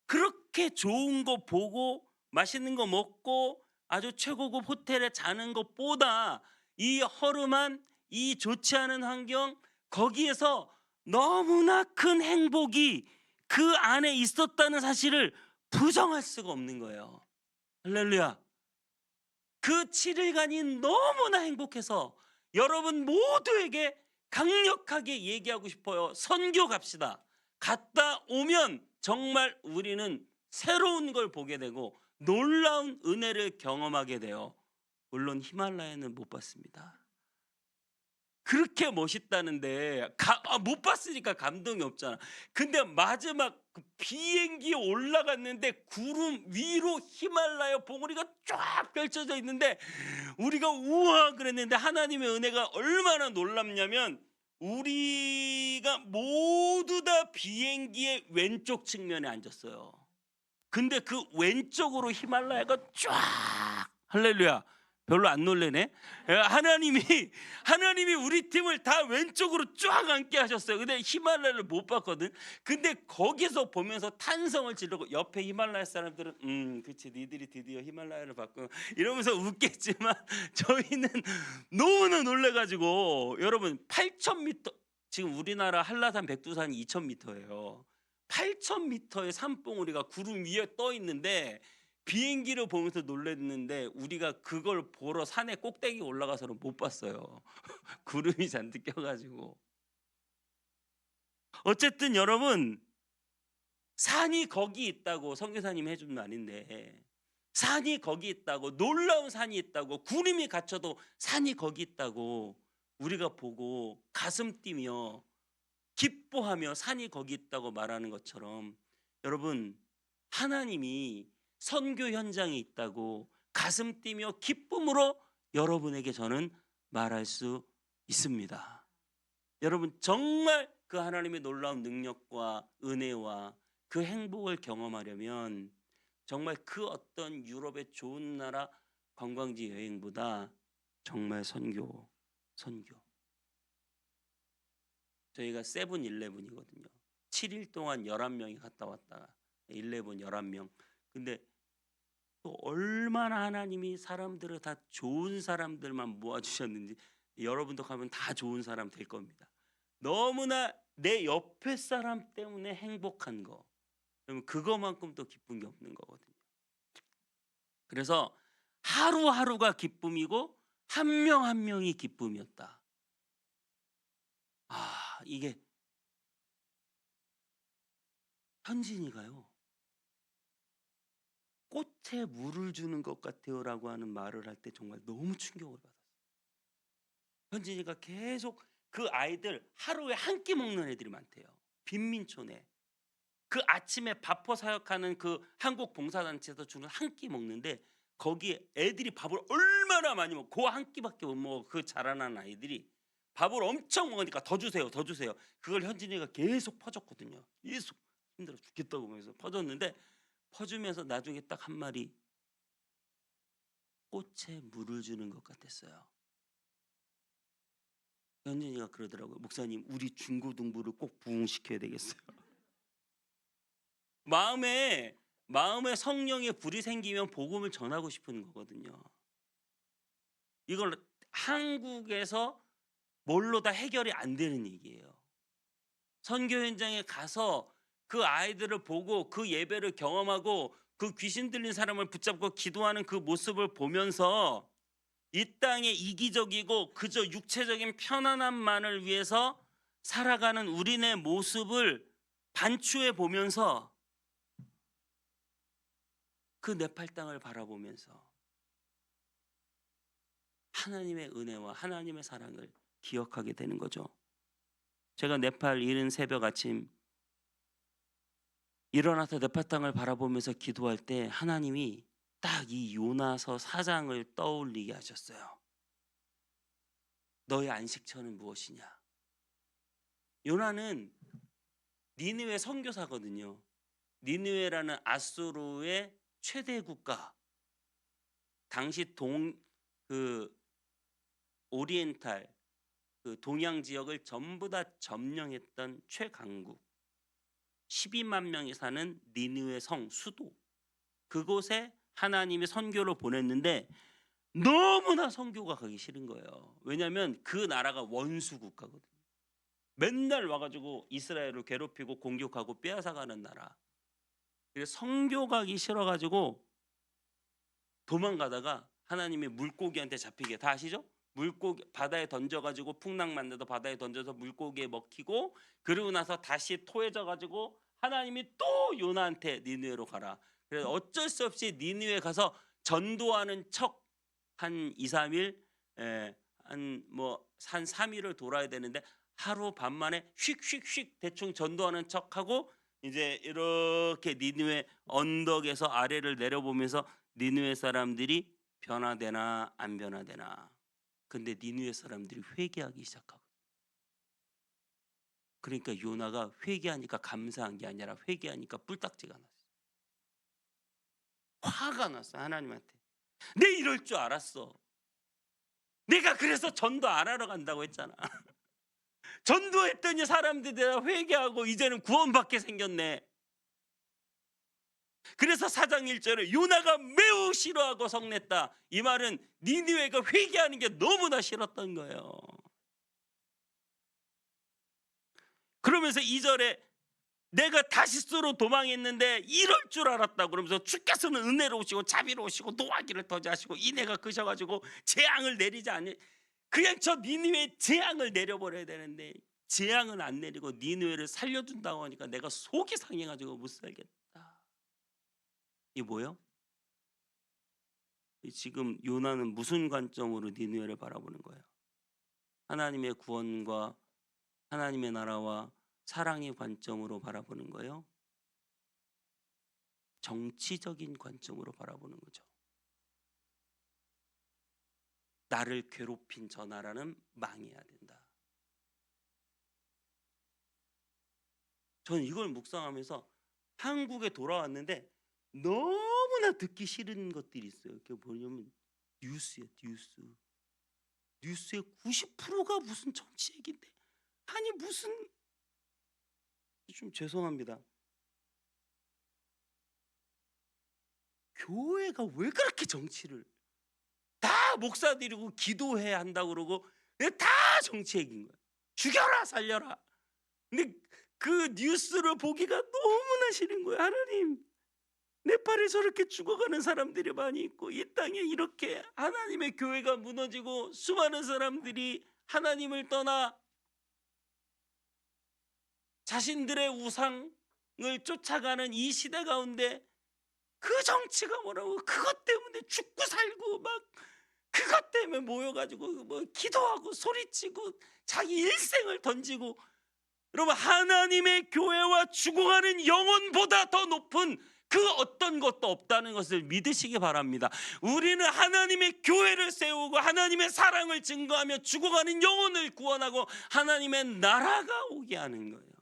그렇게 좋은 거 보고 맛있는 거 먹고 아주 최고급 호텔에 자는 것보다 이 허름한, 이 좋지 않은 환경, 거기에서 너무나 큰 행복이 그 안에 있었다는 사실을 부정할 수가 없는 거예요. 할렐루야. 그 7일간이 너무나 행복해서 여러분 모두에게 강력하게 얘기하고 싶어요. 선교 갑시다. 갔다 오면 정말 우리는 새로운 걸 보게 되고 놀라운 은혜를 경험하게 돼요. 물론 히말라야는 못 봤습니다. 그렇게 멋있다는데 못 봤으니까 감동이 없잖아. 근데 마지막 그 비행기에 올라갔는데 구름 위로 히말라야 봉우리가 쫙 펼쳐져 있는데 우리가 우와 그랬는데 하나님의 은혜가 얼마나 놀랍냐면 우리가 모두 다 비행기의 왼쪽 측면에 앉았어요. 근데 그 왼쪽으로 히말라야가 쫙, 할렐루야, 별로 안 놀래네. 하나님이 우리 팀을 다 왼쪽으로 쫙 앉게 하셨어요. 근데 히말라야를 못 봤거든. 근데 거기서 보면서 탄성을 지르고 옆에 히말라야 사람들은 그치 니들이 드디어 히말라야를 봤구나 이러면서 웃겠지만 저희는 너무나 놀래가지고 여러분 8,000m 지금 우리나라 한라산 백두산이 2,000m예요. 8,000m의 산봉우리가 구름 위에 떠 있는데 비행기를 보면서 놀랐는데 우리가 그걸 보러 산에 꼭대기 올라가서는 못 봤어요. 구름이 잔뜩 껴가지고. 어쨌든 여러분 산이 거기 있다고 선교사님이 해준 말인데 산이 거기 있다고 놀라운 산이 있다고 구름이 갇혀도 산이 거기 있다고 우리가 보고 가슴 뛰며 기뻐하며 산이 거기 있다고 말하는 것처럼 여러분 하나님이 선교 현장에 있다고 가슴 뛰며 기쁨으로 여러분에게 저는 말할 수 있습니다. 여러분 정말 그 하나님의 놀라운 능력과 은혜와 그 행복을 경험하려면 정말 그 어떤 유럽의 좋은 나라 관광지 여행보다 정말 선교. 저희가 세븐일레븐이거든요. 7일 동안 11명이 갔다 왔다가 11명. 근데 또 얼마나 하나님이 사람들을 다 좋은 사람들만 모아주셨는지 여러분도 가면 다 좋은 사람 될 겁니다. 너무나 내 옆에 사람 때문에 행복한 거 그러면 그거만큼 또 기쁜 게 없는 거거든요. 그래서 하루하루가 기쁨이고 한 명 한 명이 기쁨이었다. 이게 현진이가요. 꽃에 물을 주는 것 같아요라고 하는 말을 할 때 정말 너무 충격을 받았어요. 현진이가 계속 그 아이들 하루에 한 끼 먹는 애들이 많대요. 빈민촌에 그 아침에 밥퍼 사역하는 그 한국 봉사단체에서 주는 한 끼 먹는데 거기에 애들이 밥을 얼마나 많이 먹고 그 한 끼밖에 못 먹어. 그 자라난 아이들이 밥을 엄청 먹으니까 더 주세요. 그걸 현진이가 계속 퍼줬거든요. 계속 힘들어 죽겠다고 하면서 퍼줬는데 퍼주면서 나중에 딱 한 말이 꽃에 물을 주는 것 같았어요. 현진이가 그러더라고요. 목사님 우리 중고등부를 꼭 부흥시켜야 되겠어요. 마음에 성령의 불이 생기면 복음을 전하고 싶은 거거든요. 이걸 한국에서 뭘로 다 해결이 안 되는 얘기예요. 선교 현장에 가서 그 아이들을 보고 그 예배를 경험하고 그 귀신 들린 사람을 붙잡고 기도하는 그 모습을 보면서 이 땅에 이기적이고 그저 육체적인 편안함만을 위해서 살아가는 우리네 모습을 반추해 보면서 그 네팔 땅을 바라보면서 하나님의 은혜와 하나님의 사랑을 기억하게 되는 거죠. 제가 네팔 이른 새벽 아침 일어나서 네팔 땅을 바라보면서 기도할 때 하나님이 딱 이 요나서 4장을 떠올리게 하셨어요. 너의 안식처는 무엇이냐? 요나는 니느웨 선교사거든요. 니느웨라는 아수르의 최대 국가, 당시 오리엔탈 그 동양 지역을 전부 다 점령했던 최강국, 12만 명이 사는 니느웨 성 수도, 그곳에 하나님이 선교를 보냈는데 너무나 선교가 가기 싫은 거예요. 왜냐하면 그 나라가 원수 국가거든요. 맨날 와가지고 이스라엘을 괴롭히고 공격하고 빼앗아가는 나라. 그래서 선교 가기 싫어가지고 도망가다가 하나님이 물고기한테 잡히게, 다 아시죠? 물고기 바다에 던져가지고 풍랑 만나서 바다에 던져서 물고기에 먹히고, 그러고 나서 다시 토해져가지고 하나님이 또 요나한테 니느웨로 가라. 그래서 어쩔 수 없이 니느웨 가서 전도하는 척 한 2, 3일 한 3일을 돌아야 되는데 하루 반 만에 휙휙휙 대충 전도하는 척하고 이제 이렇게 니느웨 언덕에서 아래를 내려보면서 니느웨 사람들이 변화되나 안 변화되나. 근데 니느웨 사람들이 회개하기 시작하고, 그러니까 요나가 회개하니까 감사한 게 아니라 회개하니까 뿔딱지가 났어요. 화가 났어. 하나님한테. 내 이럴 줄 알았어. 내가 그래서 전도 안 하러 간다고 했잖아. 전도했더니 사람들이 다 회개하고 이제는 구원받게 생겼네. 그래서 4장 1절에 요나가 매우 싫어하고 성냈다. 이 말은 니느웨가 회개하는 게 너무나 싫었던 거예요. 그러면서 2절에 내가 다시스로 도망했는데 이럴 줄 알았다 그러면서 주께서는 은혜로우시고 자비로우시고 노하기를 더디하시고 이내가 크셔가지고 재앙을 내리지 않니. 그냥 저 니느웨에 재앙을 내려버려야 되는데 재앙은 안 내리고 니느웨를 살려준다고 하니까 내가 속이 상해가지고 못 살겠다. 이게 뭐예요? 지금 요나는 무슨 관점으로 니느웨를 바라보는 거예요? 하나님의 구원과 하나님의 나라와 사랑의 관점으로 바라보는 거예요? 정치적인 관점으로 바라보는 거죠. 나를 괴롭힌 저 나라는 망해야 된다. 저는 이걸 묵상하면서 한국에 돌아왔는데 너무나 듣기 싫은 것들이 있어요. 그게 뭐냐면 뉴스예요. 뉴스의 90%가 무슨 정치 얘기인데, 아니 무슨, 좀 죄송합니다. 교회가 왜 그렇게 정치를, 다 목사들이고 기도해야 한다고 그러고 다 정치 얘기인 거야. 죽여라 살려라. 근데 그 뉴스를 보기가 너무나 싫은 거야. 하나님, 네팔에 저렇게 죽어가는 사람들이 많이 있고 이 땅에 이렇게 하나님의 교회가 무너지고 수많은 사람들이 하나님을 떠나 자신들의 우상을 쫓아가는 이 시대 가운데 그 정치가 뭐라고, 그것 때문에 죽고 살고 막 그것 때문에 모여가지고 뭐 기도하고 소리치고 자기 일생을 던지고, 여러분 하나님의 교회와 죽어가는 영혼보다 더 높은 그 어떤 것도 없다는 것을 믿으시기 바랍니다. 우리는 하나님의 교회를 세우고 하나님의 사랑을 증거하며 죽어가는 영혼을 구원하고 하나님의 나라가 오게 하는 거예요.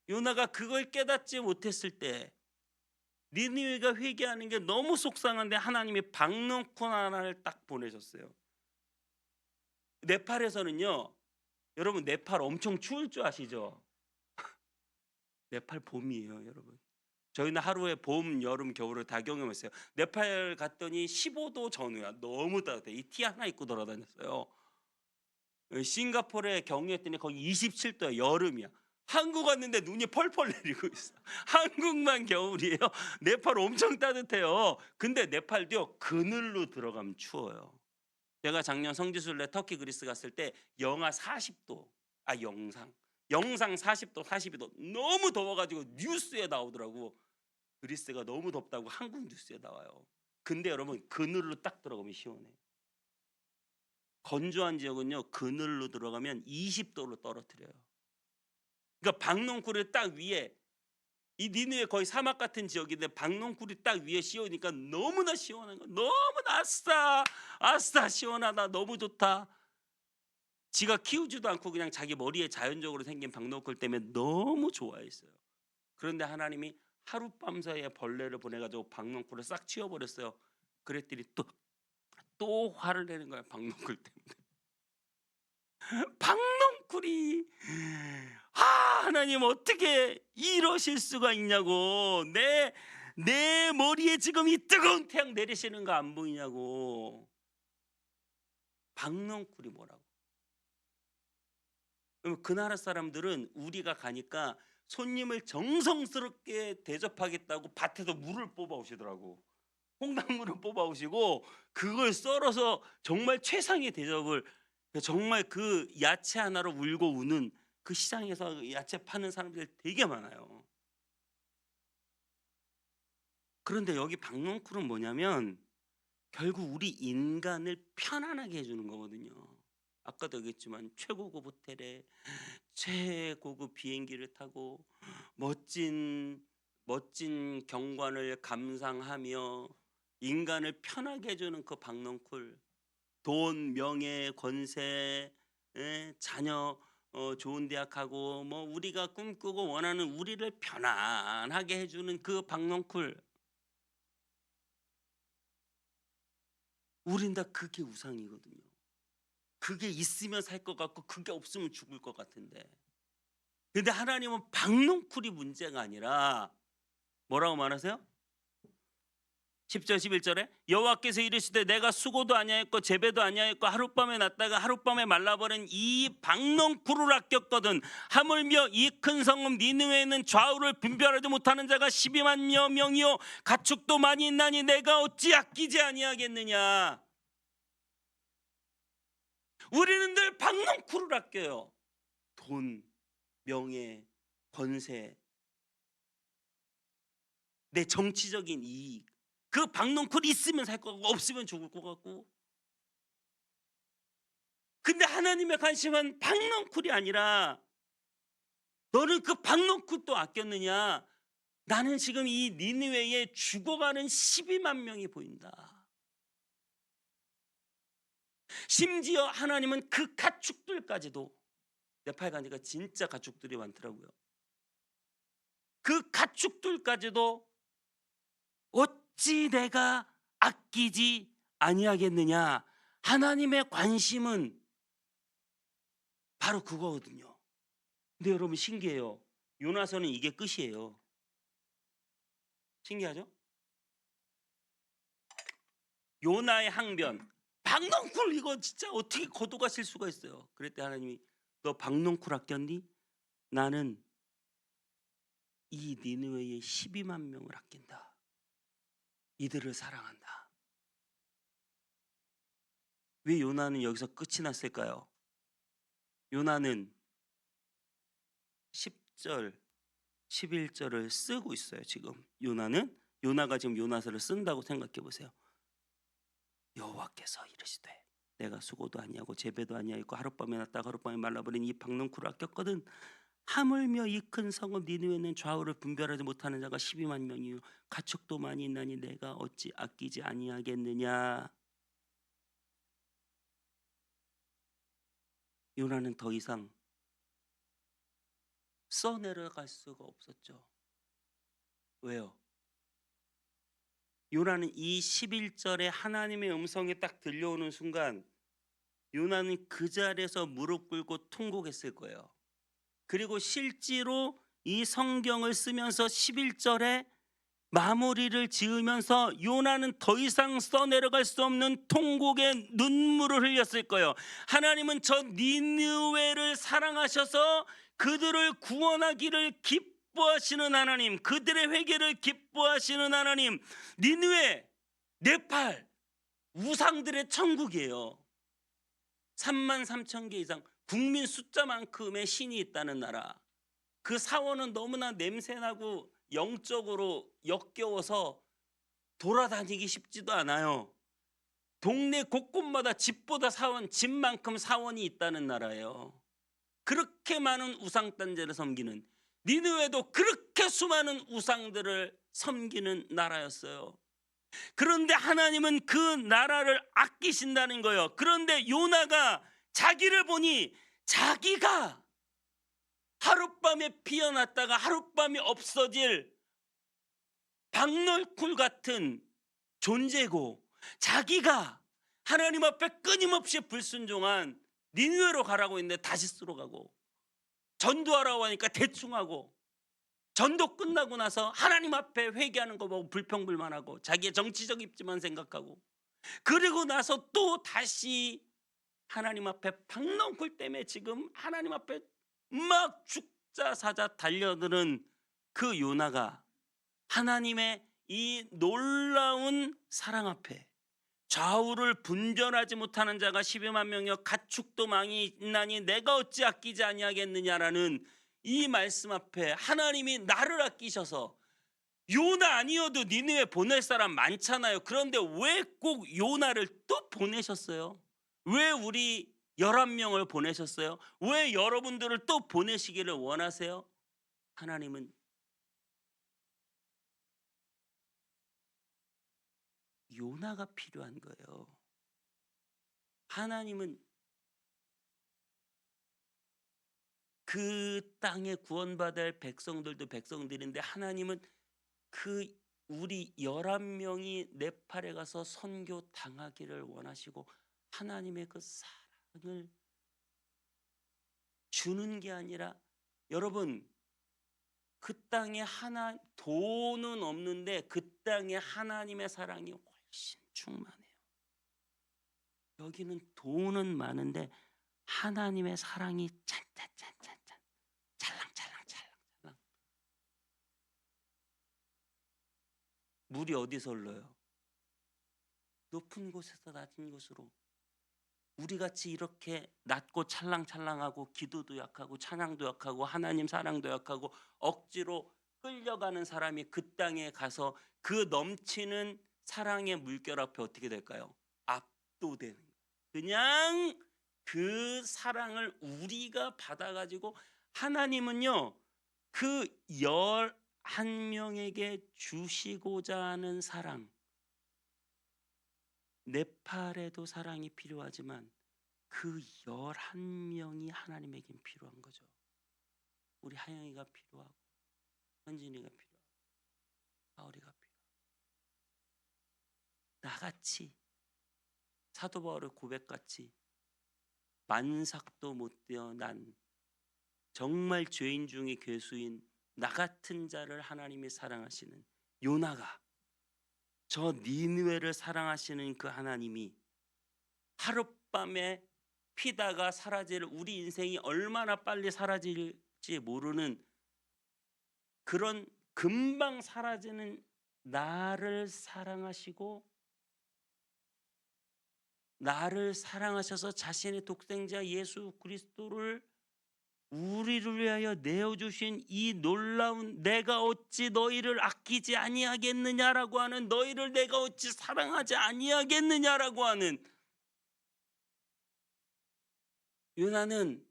요나가 그걸 깨닫지 못했을 때 니느웨가 회개하는 게 너무 속상한데 하나님이 박농콘 하나를 딱 보내셨어요. 네팔에서는요, 여러분 네팔 엄청 추울 줄 아시죠? 네팔 봄이에요, 여러분. 저희는 하루에 봄, 여름, 겨울을 다 경험했어요. 네팔 갔더니 15도 전후야. 너무 따뜻해. 이 티 하나 입고 돌아다녔어요. 싱가포르에 경유했더니 거기 27도야. 여름이야. 한국 왔는데 눈이 펄펄 내리고 있어. 한국만 겨울이에요. 네팔 엄청 따뜻해요. 근데 네팔도요, 그늘로 들어가면 추워요. 제가 작년 성지순례 터키 그리스 갔을 때 영하 40도, 영상 40도, 42도, 너무 더워가지고 뉴스에 나오더라고. 그리스가 너무 덥다고 한국 뉴스에 나와요. 근데 여러분 그늘로 딱 들어가면 시원해. 건조한 지역은요, 그늘로 들어가면 20도로 떨어뜨려요. 그러니까 박농쿨을 딱 위에, 이 니느웨 거의 사막 같은 지역인데 박농쿨이 딱 위에 씌우니까 너무나 시원한 거. 너무나 아싸 시원하다, 너무 좋다. 지가 키우지도 않고 그냥 자기 머리에 자연적으로 생긴 박농쿨 때문에 너무 좋아했어요. 그런데 하나님이 하룻밤 사이에 벌레를 보내가지고 박농쿨을 싹 치워버렸어요. 그랬더니 또 화를 내는 거야, 박농쿨 때문에. 박농쿨이 하나님 어떻게 이러실 수가 있냐고, 내 머리에 지금 이 뜨거운 태양 내리시는 거 안 보이냐고. 박농쿨이 뭐라고. 그 나라 사람들은 우리가 가니까 손님을 정성스럽게 대접하겠다고 밭에서 물을 뽑아 오시더라고. 홍당물을 뽑아 오시고 그걸 썰어서 정말 최상의 대접을, 정말 그 야채 하나로 울고 우는, 그 시장에서 야채 파는 사람들 되게 많아요. 그런데 여기 박농쿨은 뭐냐면 결국 우리 인간을 편안하게 해주는 거거든요. 아까도 얘기했지만 최고급 호텔에 최고급 비행기를 타고 멋진 경관을 감상하며 인간을 편하게 해주는 그 박농쿨. 돈, 명예, 권세, 자녀 좋은 대학 가고 뭐 우리가 꿈꾸고 원하는 우리를 편안하게 해주는 그 박농쿨. 우린 다 그게 우상이거든요. 그게 있으면 살 것 같고 그게 없으면 죽을 것 같은데. 근데 하나님은 박농쿨이 문제가 아니라 뭐라고 말하세요? 10절 11절에 여호와께서 이르시되 내가 수고도 아니하였고 재배도 아니하였고 하룻밤에 났다가 하룻밤에 말라버린 이 박농쿨을 아꼈거든. 하물며 이 큰 성읍 니느웨에는 좌우를 분별하지 못하는 자가 12만 명이요 가축도 많이 있나니 내가 어찌 아끼지 아니하겠느냐. 우리는 늘 박농쿨을 아껴요. 돈, 명예, 권세, 내 정치적인 이익. 그 박농쿨 있으면 살 것 같고 없으면 죽을 것 같고. 근데 하나님의 관심은 박농쿨이 아니라 너는 그 박농쿨도 아꼈느냐. 나는 지금 이 니느웨에 죽어가는 12만 명이 보인다. 심지어 하나님은 그 가축들까지도, 네팔 가니까 진짜 가축들이 많더라고요. 그 가축들까지도 어찌 내가 아끼지 아니하겠느냐. 하나님의 관심은 바로 그거거든요. 근데 여러분 신기해요. 요나서는 이게 끝이에요. 신기하죠? 요나의 항변. 박농쿨 이거 진짜 어떻게 거둬가실 수가 있어요. 그랬더니 하나님이 너 박농쿨 아꼈니? 나는 이 니느웨의 12만 명을 아낀다. 이들을 사랑한다. 왜 요나는 여기서 끝이 났을까요? 요나는 10절 11절을 쓰고 있어요. 지금 요나가 지금 요나서를 쓴다고 생각해 보세요. 여호와께서 이르시되 내가 수고도 아니하고 재배도 아니하였고 하룻밤에 났다가 하룻밤에 말라버린 이 박농쿨을 아꼈거든. 하물며 이 큰 성읍 니느웨는 좌우를 분별하지 못하는 자가 12만 명이요 가축도 많이 있나니 내가 어찌 아끼지 아니하겠느냐. 요나는 더 이상 써내려갈 수가 없었죠. 왜요? 요나는 이 11절에 하나님의 음성이 딱 들려오는 순간 요나는 그 자리에서 무릎 꿇고 통곡했을 거예요. 그리고 실제로 이 성경을 쓰면서 11절에 마무리를 지으면서 요나는 더 이상 써내려갈 수 없는 통곡의 눈물을 흘렸을 거예요. 하나님은 저 니느웨를 사랑하셔서 그들을 구원하기를 기뻐하시는 하나님, 그들의 회개를 기뻐하시는 하나님. 니느웨, 네팔, 우상들의 천국이에요. 3만 3천 개 이상 국민 숫자만큼의 신이 있다는 나라. 그 사원은 너무나 냄새나고 영적으로 역겨워서 돌아다니기 쉽지도 않아요. 동네 곳곳마다 집보다 집만큼 사원이 있다는 나라예요. 그렇게 많은 우상단제를 섬기는, 니느웨도 그렇게 수많은 우상들을 섬기는 나라였어요. 그런데 하나님은 그 나라를 아끼신다는 거예요. 그런데 요나가 자기를 보니 자기가 하룻밤에 피어났다가 하룻밤에 없어질 박농쿨 같은 존재고, 자기가 하나님 앞에 끊임없이 불순종한 니느웨로 가라고 했는데 다시스로 가고, 전도하라고 하니까 대충 하고, 전도 끝나고 나서 하나님 앞에 회개하는 거 보고 불평불만하고 자기의 정치적 입지만 생각하고, 그리고 나서 또 다시 하나님 앞에 박농쿨 때문에 지금 하나님 앞에 막 죽자 사자 달려드는 그 요나가 하나님의 이 놀라운 사랑 앞에 좌우를 분별하지 못하는 자가 12만 명이여 가축도 많이 있나니 내가 어찌 아끼지 아니하겠느냐라는 이 말씀 앞에 하나님이 나를 아끼셔서, 요나 아니어도 니느웨 보낼 사람 많잖아요. 그런데 왜 꼭 요나를 또 보내셨어요? 왜 우리 11명을 보내셨어요? 왜 여러분들을 또 보내시기를 원하세요? 하나님은 요나가 필요한 거예요. 하나님은 그 땅에 구원받을 백성들도 백성들인데, 하나님은 그 우리 11명이 네팔에 가서 선교 당하기를 원하시고 하나님의 그 사랑을 주는 게 아니라, 여러분, 그 땅에 돈은 없는데 그 땅에 하나님의 사랑이 훨씬 충만해요. 여기는 돈은 많은데 하나님의 사랑이 짠짠짠짠짠, 찰랑찰랑찰랑찰랑. 물이 어디서 흘러요? 높은 곳에서 낮은 곳으로. 우리같이 이렇게 낮고 찰랑찰랑하고 기도도 약하고 찬양도 약하고 하나님 사랑도 약하고 억지로 끌려가는 사람이 그 땅에 가서 그 넘치는 사랑의 물결 앞에 어떻게 될까요? 압도되는 거예요. 그냥 그 사랑을 우리가 받아가지고 하나님은요, 그 11명에게 주시고자 하는 사랑, 네팔에도 사랑이 필요하지만 그 11명이 하나님에겐 필요한 거죠. 우리 하영이가 필요하고 현진이가 필요하고 바울이가 필요하고, 나같이 사도 바울의 고백같이 만삭도 못 되어 난 정말 죄인 중에 괴수인 나 같은 자를 하나님이 사랑하시는 요나가, 저 니느웨를 사랑하시는 그 하나님이 하룻밤에 피다가 사라질, 우리 인생이 얼마나 빨리 사라질지 모르는 그런 금방 사라지는 나를 사랑하시고, 나를 사랑하셔서 자신의 독생자 예수 그리스도를 우리를 위하여 내어주신 이 놀라운, 내가 어찌 너희를 아끼지 아니하겠느냐라고 하는, 너희를 내가 어찌 사랑하지 아니하겠느냐라고 하는, 요나는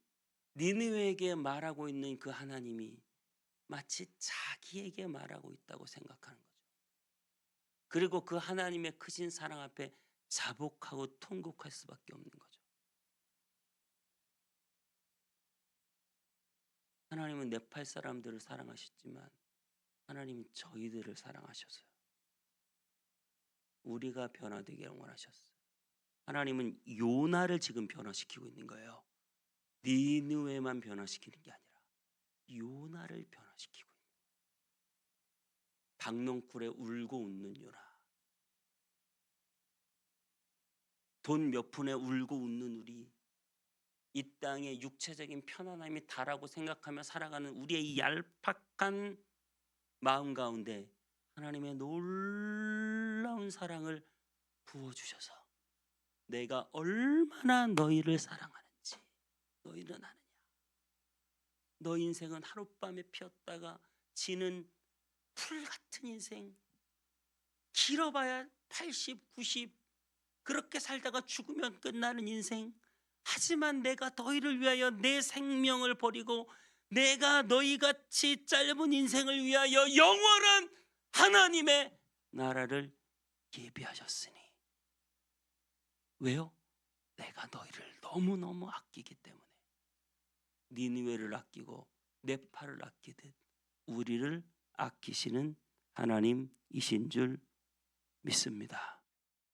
니느웨에게 말하고 있는 그 하나님이 마치 자기에게 말하고 있다고 생각하는 거죠. 그리고 그 하나님의 크신 사랑 앞에 자복하고 통곡할 수밖에 없는 거죠. 하나님은 네팔 사람들을 사랑하셨지만 하나님은 저희들을 사랑하셨어요. 우리가 변화되기를 원하셨어요. 하나님은 요나를 지금 변화시키고 있는 거예요. 니느웨만 변화시키는 게 아니라 요나를 변화시키고 있는 거예요. 박넝쿨에 울고 웃는 요나, 돈 몇 푼에 울고 웃는 우리, 이 땅의 육체적인 편안함이 다라고 생각하며 살아가는 우리의 이 얄팍한 마음 가운데 하나님의 놀라운 사랑을 부어주셔서 내가 얼마나 너희를 사랑하는지 너희는 아느냐. 너 인생은 하룻밤에 피었다가 지는 풀 같은 인생, 길어봐야 80, 90, 그렇게 살다가 죽으면 끝나는 인생. 하지만 내가 너희를 위하여 내 생명을 버리고 내가 너희같이 짧은 인생을 위하여 영원한 하나님의 나라를 예비하셨으니. 왜요? 내가 너희를 너무너무 아끼기 때문에. 니느웨를 아끼고 네팔을 아끼듯 우리를 아끼시는 하나님이신 줄 믿습니다.